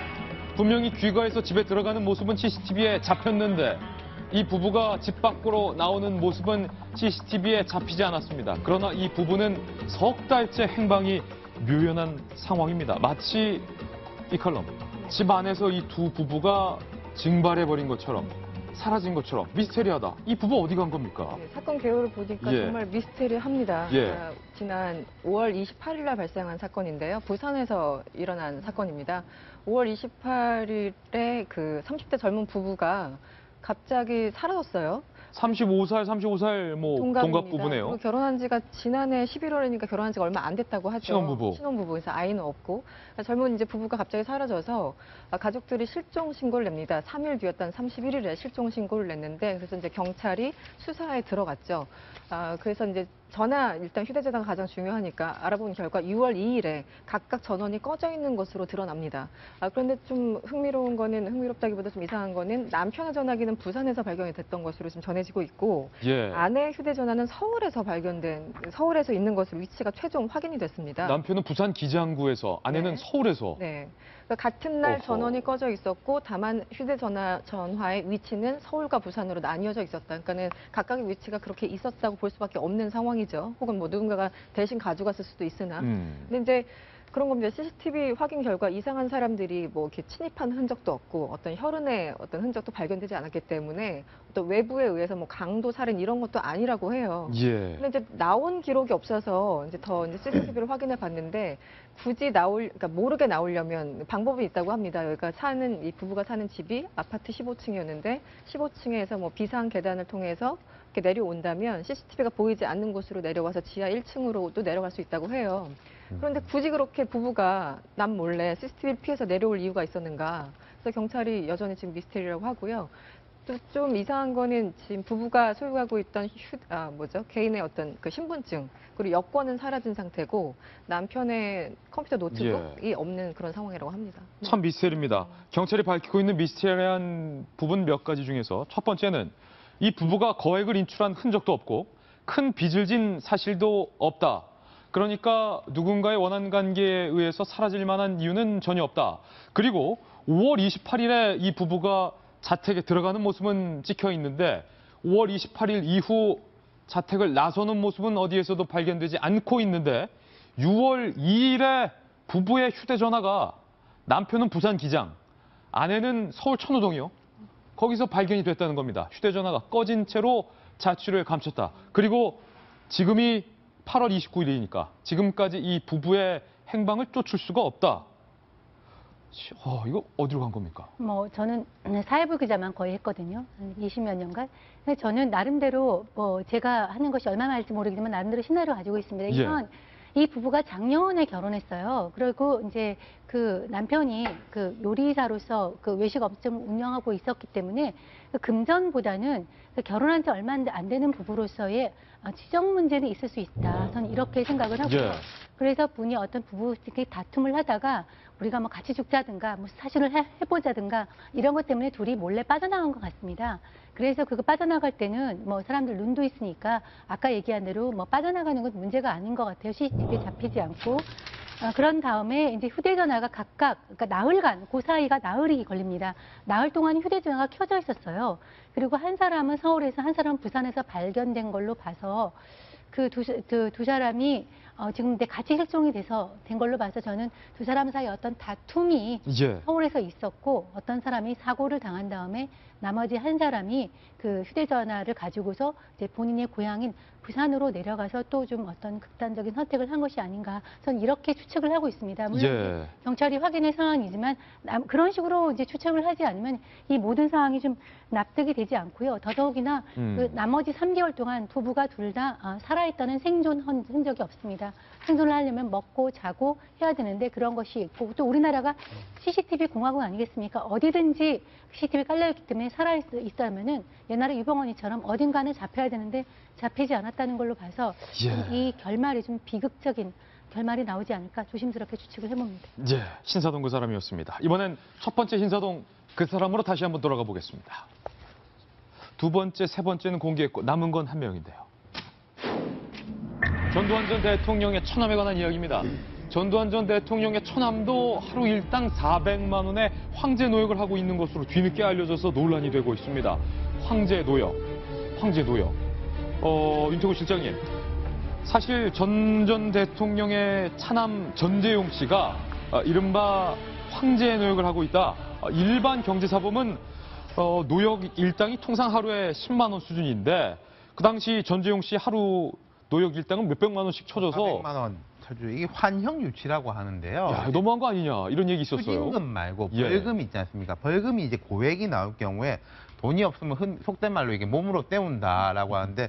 분명히 귀가해서 집에 들어가는 모습은 CCTV에 잡혔는데 이 부부가 집 밖으로 나오는 모습은 CCTV에 잡히지 않았습니다. 그러나 이 부부는 석 달째 행방이 묘연한 상황입니다. 마치 이 칼럼, 집 안에서 이 두 부부가 증발해버린 것처럼 사라진 것처럼 미스테리하다. 이 부부 어디 간 겁니까? 네, 사건 개요를 보니까 정말 미스테리합니다. 지난 5월 28일 날 발생한 사건인데요. 부산에서 일어난 사건입니다. 5월 28일에 그 30대 젊은 부부가 갑자기 사라졌어요. 35살 뭐 동갑 부부네요. 그리고 결혼한 지가 지난해 11월이니까 결혼한 지가 얼마 안 됐다고 하죠. 신혼부부. 그래서 아이는 없고 젊은 이제 부부가 갑자기 사라져서 가족들이 실종 신고를 냅니다. 3일 뒤였던 31일에 실종 신고를 냈는데 그래서 이제 경찰이 수사에 들어갔죠. 그래서 이제 일단 휴대전화가 가장 중요하니까 알아본 결과 6월 2일에 각각 전원이 꺼져 있는 것으로 드러납니다. 그런데 좀 흥미롭다기보다 좀 이상한 거는 남편의 전화기는 부산에서 발견이 됐던 것으로 지금 전해지고 있고 아내의 휴대전화는 서울에서 있는 것으로 위치가 최종 확인이 됐습니다. 남편은 부산 기장구에서, 아내는 서울에서. 네. 그러니까 같은 날 전원이 꺼져 있었고 다만 휴대전화의 위치는 서울과 부산으로 나뉘어져 있었다. 그러니까는 각각의 위치가 그렇게 있었다고 볼 수밖에 없는 상황이죠. 혹은 뭐 누군가가 대신 가져갔을 수도 있으나. 근데 이제 그런 겁니다. CCTV 확인 결과 이상한 사람들이 뭐 이렇게 침입한 흔적도 없고 어떤 혈흔의 어떤 흔적도 발견되지 않았기 때문에 어떤 외부에 의해서 뭐 강도 살인 이런 것도 아니라고 해요. 근데 이제 나온 기록이 없어서 이제 CCTV를 확인해 봤는데 굳이 그러니까 모르게 나오려면 방법이 있다고 합니다. 여기가 이 부부가 사는 집이 아파트 15층이었는데 15층에서 뭐 비상 계단을 통해서 이렇게 내려온다면 CCTV가 보이지 않는 곳으로 내려와서 지하 1층으로도 내려갈 수 있다고 해요. 그런데 굳이 그렇게 부부가 남 몰래 CCTV를 피해서 내려올 이유가 있었는가? 그래서 경찰이 여전히 지금 미스테리라고 하고요. 또 좀 이상한 거는 지금 부부가 소유하고 있던 개인의 어떤 그 신분증 그리고 여권은 사라진 상태고 남편의 컴퓨터 노트북이 없는 그런 상황이라고 합니다. 참 미스테리입니다. 경찰이 밝히고 있는 미스테리한 부분 몇 가지 중에서 첫 번째는 이 부부가 거액을 인출한 흔적도 없고 큰 빚을 진 사실도 없다. 그러니까 누군가의 원한 관계에 의해서 사라질 만한 이유는 전혀 없다. 그리고 5월 28일에 이 부부가 자택에 들어가는 모습은 찍혀 있는데 5월 28일 이후 자택을 나서는 모습은 어디에서도 발견되지 않고 있는데 6월 2일에 부부의 휴대전화가 남편은 부산 기장, 아내는 서울 천호동이요. 거기서 발견이 됐다는 겁니다. 휴대전화가 꺼진 채로 자취를 감췄다. 그리고 지금이 8월 29일이니까 지금까지 이 부부의 행방을 쫓을 수가 없다. 이거 어디로 간 겁니까? 뭐 저는 사회부 기자만 거의 했거든요. 한 20몇 년간. 근데 저는 나름대로 뭐 제가 하는 것이 얼마나 할지 모르겠지만 나름대로 시나리오 가지고 있습니다. 이건 이 부부가 작년에 결혼했어요. 그리고 이제 그 남편이 그 요리사로서 그 외식 업종을 운영하고 있었기 때문에 그 금전보다는 그 결혼한 지 얼마 안 되는 부부로서의 지적 문제는 있을 수 있다. 저는 이렇게 생각을 하고요. 그래서 분이 어떤 부부끼리 다툼을 하다가 우리가 뭐 같이 죽자든가 뭐 사실을 해보자든가 이런 것 때문에 둘이 몰래 빠져나간 것 같습니다. 그래서 그거 빠져나갈 때는 뭐 사람들 눈도 있으니까 아까 얘기한 대로 뭐 빠져나가는 건 문제가 아닌 것 같아요. CCTV에 잡히지 않고. 그런 다음에 이제 휴대전화가 각각, 그러니까 나흘간, 그 사이가 나흘이 걸립니다. 나흘 동안 휴대전화가 켜져 있었어요. 그리고 한 사람은 서울에서 한 사람은 부산에서 발견된 걸로 봐서 그 두 사람이 지금 같이 실종이 돼서 된 걸로 봐서 저는 두 사람 사이 어떤 다툼이 서울에서 있었고 어떤 사람이 사고를 당한 다음에 나머지 한 사람이 그 휴대전화를 가지고서 이제 본인의 고향인 부산으로 내려가서 또 좀 어떤 극단적인 선택을 한 것이 아닌가 저는 이렇게 추측을 하고 있습니다. 물론 경찰이 확인할 상황이지만 그런 식으로 이제 추측을 하지 않으면 이 모든 상황이 좀 납득이 되지 않고요. 더더욱이나 그 나머지 3개월 동안 부부가 둘 다 살아있다는 생존 흔적이 없습니다. 생존을 하려면 먹고 자고 해야 되는데 그런 것이 있고 또 우리나라가 CCTV 공화국 아니겠습니까? 어디든지 CCTV 깔려있기 때문에 살아있다면은 옛날에 유병원이처럼 어딘가는 잡혀야 되는데 잡히지 않았다는 걸로 봐서 이 결말이 좀 비극적인 결말이 나오지 않을까 조심스럽게 추측을 해봅니다. 신사동 그 사람이었습니다. 이번엔 첫 번째 신사동 그 사람으로 다시 한번 돌아가 보겠습니다. 두 번째, 세 번째는 공개했고 남은 건 한 명인데요. 전두환 전 대통령의 처남에 관한 이야기입니다. 전두환 전 대통령의 처남도 하루 일당 400만 원의 황제 노역을 하고 있는 것으로 뒤늦게 알려져서 논란이 되고 있습니다. 황제 노역. 윤태구 실장님, 사실 전 대통령의 차남 전재용 씨가 이른바 황제 노역을 하고 있다. 일반 경제사범은 노역 일당이 통상 하루에 10만 원 수준인데 그 당시 전재용 씨 하루 노역 일당은 몇백만 원씩 쳐줘서 400만 원 쳐줘. 이게 환형 유치라고 하는데요. 야, 너무한 거 아니냐 이런 얘기 있었어요. 추징금 말고 벌금이 있지 않습니까? 벌금이 이제 고액이 나올 경우에 돈이 없으면 속된 말로 이게 몸으로 때운다라고 하는데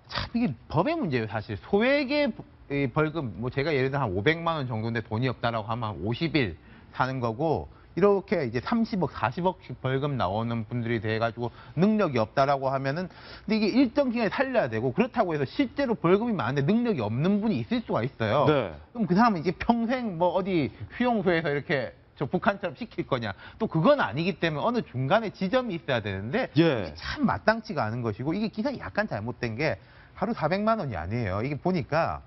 참 이게 법의 문제예요. 사실 소액의 벌금 뭐 제가 예를 들어 한 500만 원 정도인데 돈이 없다라고 하면 한 50일 사는 거고 이렇게 이제 30억, 40억씩 벌금 나오는 분들이 돼가지고 능력이 없다라고 하면은 근데 이게 일정 기간에 살려야 되고 그렇다고 해서 실제로 벌금이 많은데 능력이 없는 분이 있을 수가 있어요. 그럼 그 사람은 이제 평생 뭐 어디 휴용소에서 이렇게 저 북한처럼 시킬 거냐. 또 그건 아니기 때문에 어느 중간에 지점이 있어야 되는데 이게 참 마땅치가 않은 것이고 이게 기사가 약간 잘못된 게 하루 400만 원이 아니에요. 이게 보니까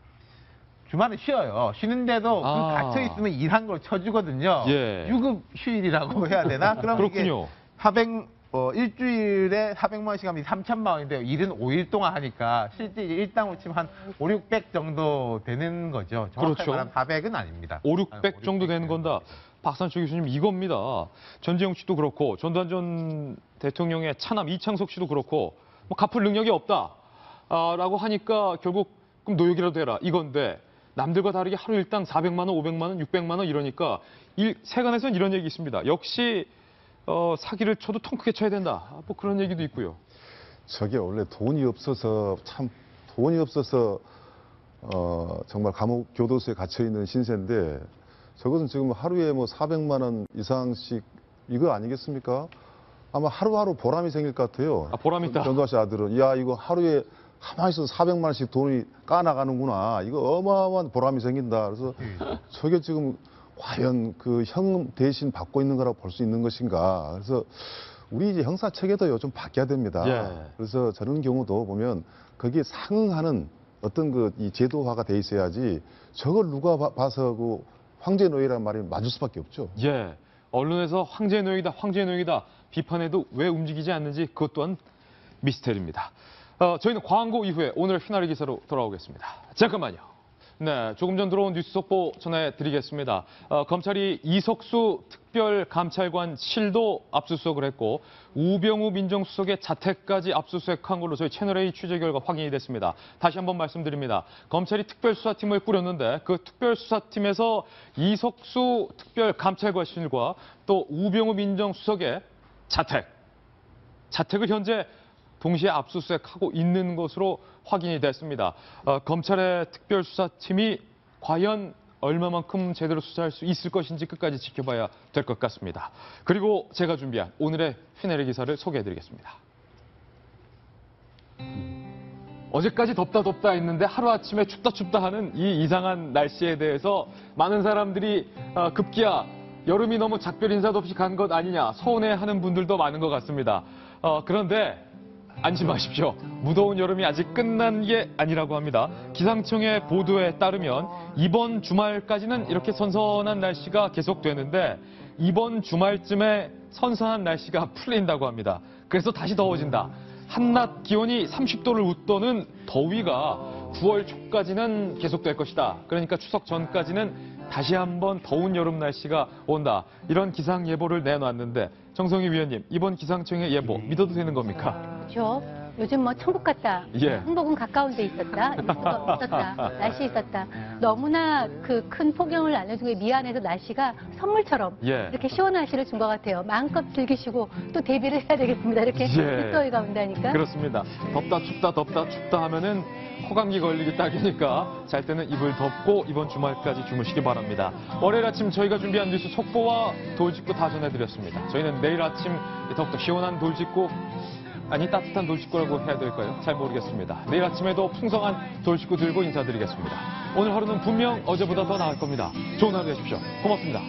주말에 쉬어요. 쉬는데도 그 갇혀 있으면 일한 걸 쳐주거든요. 유급 휴일이라고 해야 되나? 그럼 그렇군요. 이게 일주일에 400만 원씩 하면 3천만 원인데요. 일은 5일 동안 하니까 실제 일당으로 치면 한 5, 600 정도 되는 거죠. 정확하게 말하면 400은 아닙니다. 5, 600 정도 되는 건다. 박산초 교수님 이겁니다. 전재용 씨도 그렇고 전두환 전 대통령의 차남 이창석 씨도 그렇고 뭐 갚을 능력이 없다라고 하니까 결국 그럼 노역이라도 해라 이건데 남들과 다르게 하루 일당 400만 원, 500만 원, 600만 원 이러니까 세간에서는 이런 얘기 있습니다. 역시 사기를 쳐도 통 크게 쳐야 된다. 뭐 그런 얘기도 있고요. 저게 원래 돈이 없어서 정말 감옥 교도소에 갇혀 있는 신세인데 저것은 지금 하루에 뭐 400만 원 이상씩 이거 아니겠습니까? 아마 하루하루 보람이 생길 것 같아요. 보람 있다. 전두환 씨 아들은 야 이거 하루에 가만히 있어서 400만 원씩 돈이 까나가는구나. 이거 어마어마한 보람이 생긴다. 그래서 저게 지금 과연 그 형 대신 받고 있는 거라고 볼 수 있는 것인가. 그래서 우리 이제 형사 체계도요 좀 바뀌어야 됩니다. 그래서 저런 경우도 보면 거기에 상응하는 어떤 그 이 제도화가 돼 있어야지 저걸 누가 봐서 그 황제 노예란 말이 맞을 수밖에 없죠. 언론에서 황제 노예이다 비판해도 왜 움직이지 않는지 그것 또한 미스터리입니다. 저희는 광고 이후에 오늘 휘나리 기사로 돌아오겠습니다. 잠깐만요. 네, 조금 전 들어온 뉴스 속보 전해드리겠습니다. 검찰이 이석수 특별감찰관실도 압수수색을 했고 우병우 민정수석의 자택까지 압수수색한 걸로 저희 채널A 취재 결과 확인이 됐습니다. 다시 한번 말씀드립니다. 검찰이 특별수사팀을 꾸렸는데 그 특별수사팀에서 이석수 특별감찰관실과 또 우병우 민정수석의 자택을 현재 동시에 압수수색하고 있는 것으로 확인이 됐습니다. 검찰의 특별수사팀이 과연 얼마만큼 제대로 수사할 수 있을 것인지 끝까지 지켜봐야 될 것 같습니다. 그리고 제가 준비한 오늘의 휘내리 기사를 소개해드리겠습니다. 어제까지 덥다 했는데 하루아침에 춥다 하는 이 이상한 날씨에 대해서 많은 사람들이 급기야 여름이 너무 작별 인사도 없이 간 것 아니냐 서운해하는 분들도 많은 것 같습니다. 그런데 안심하십시오. 무더운 여름이 아직 끝난 게 아니라고 합니다. 기상청의 보도에 따르면 이번 주말까지는 이렇게 선선한 날씨가 계속되는데 이번 주말쯤에 선선한 날씨가 풀린다고 합니다. 그래서 다시 더워진다. 한낮 기온이 30도를 웃도는 더위가 9월 초까지는 계속될 것이다. 그러니까 추석 전까지는 다시 한번 더운 여름 날씨가 온다. 이런 기상 예보를 내놨는데 정성희 위원님, 이번 기상청의 예보 믿어도 되는 겁니까? 그렇죠. 요즘 뭐 천국 같다. 예. 행복은 가까운 데 있었다. 있었다. 날씨 있었다. 너무나 그 큰 폭염을 안겨주고 미안해서 날씨가 선물처럼 예. 이렇게 시원한 날씨를 준 것 같아요. 마음껏 즐기시고 또 대비를 해야 되겠습니다. 이렇게 예. 빗더위가 온다니까. 그렇습니다. 덥다 춥다 하면은 호감기 걸리기 딱이니까 잘 때는 이불 덮고 이번 주말까지 주무시기 바랍니다. 월요일 아침 저희가 준비한 뉴스 속보와 돌직구 다 전해드렸습니다. 저희는 내일 아침 더욱더 시원한 돌직구 아니 따뜻한 돌직구라고 해야 될까요? 잘 모르겠습니다. 내일 아침에도 풍성한 돌직구 들고 인사드리겠습니다. 오늘 하루는 분명 어제보다 더 나을 겁니다. 좋은 하루 되십시오. 고맙습니다.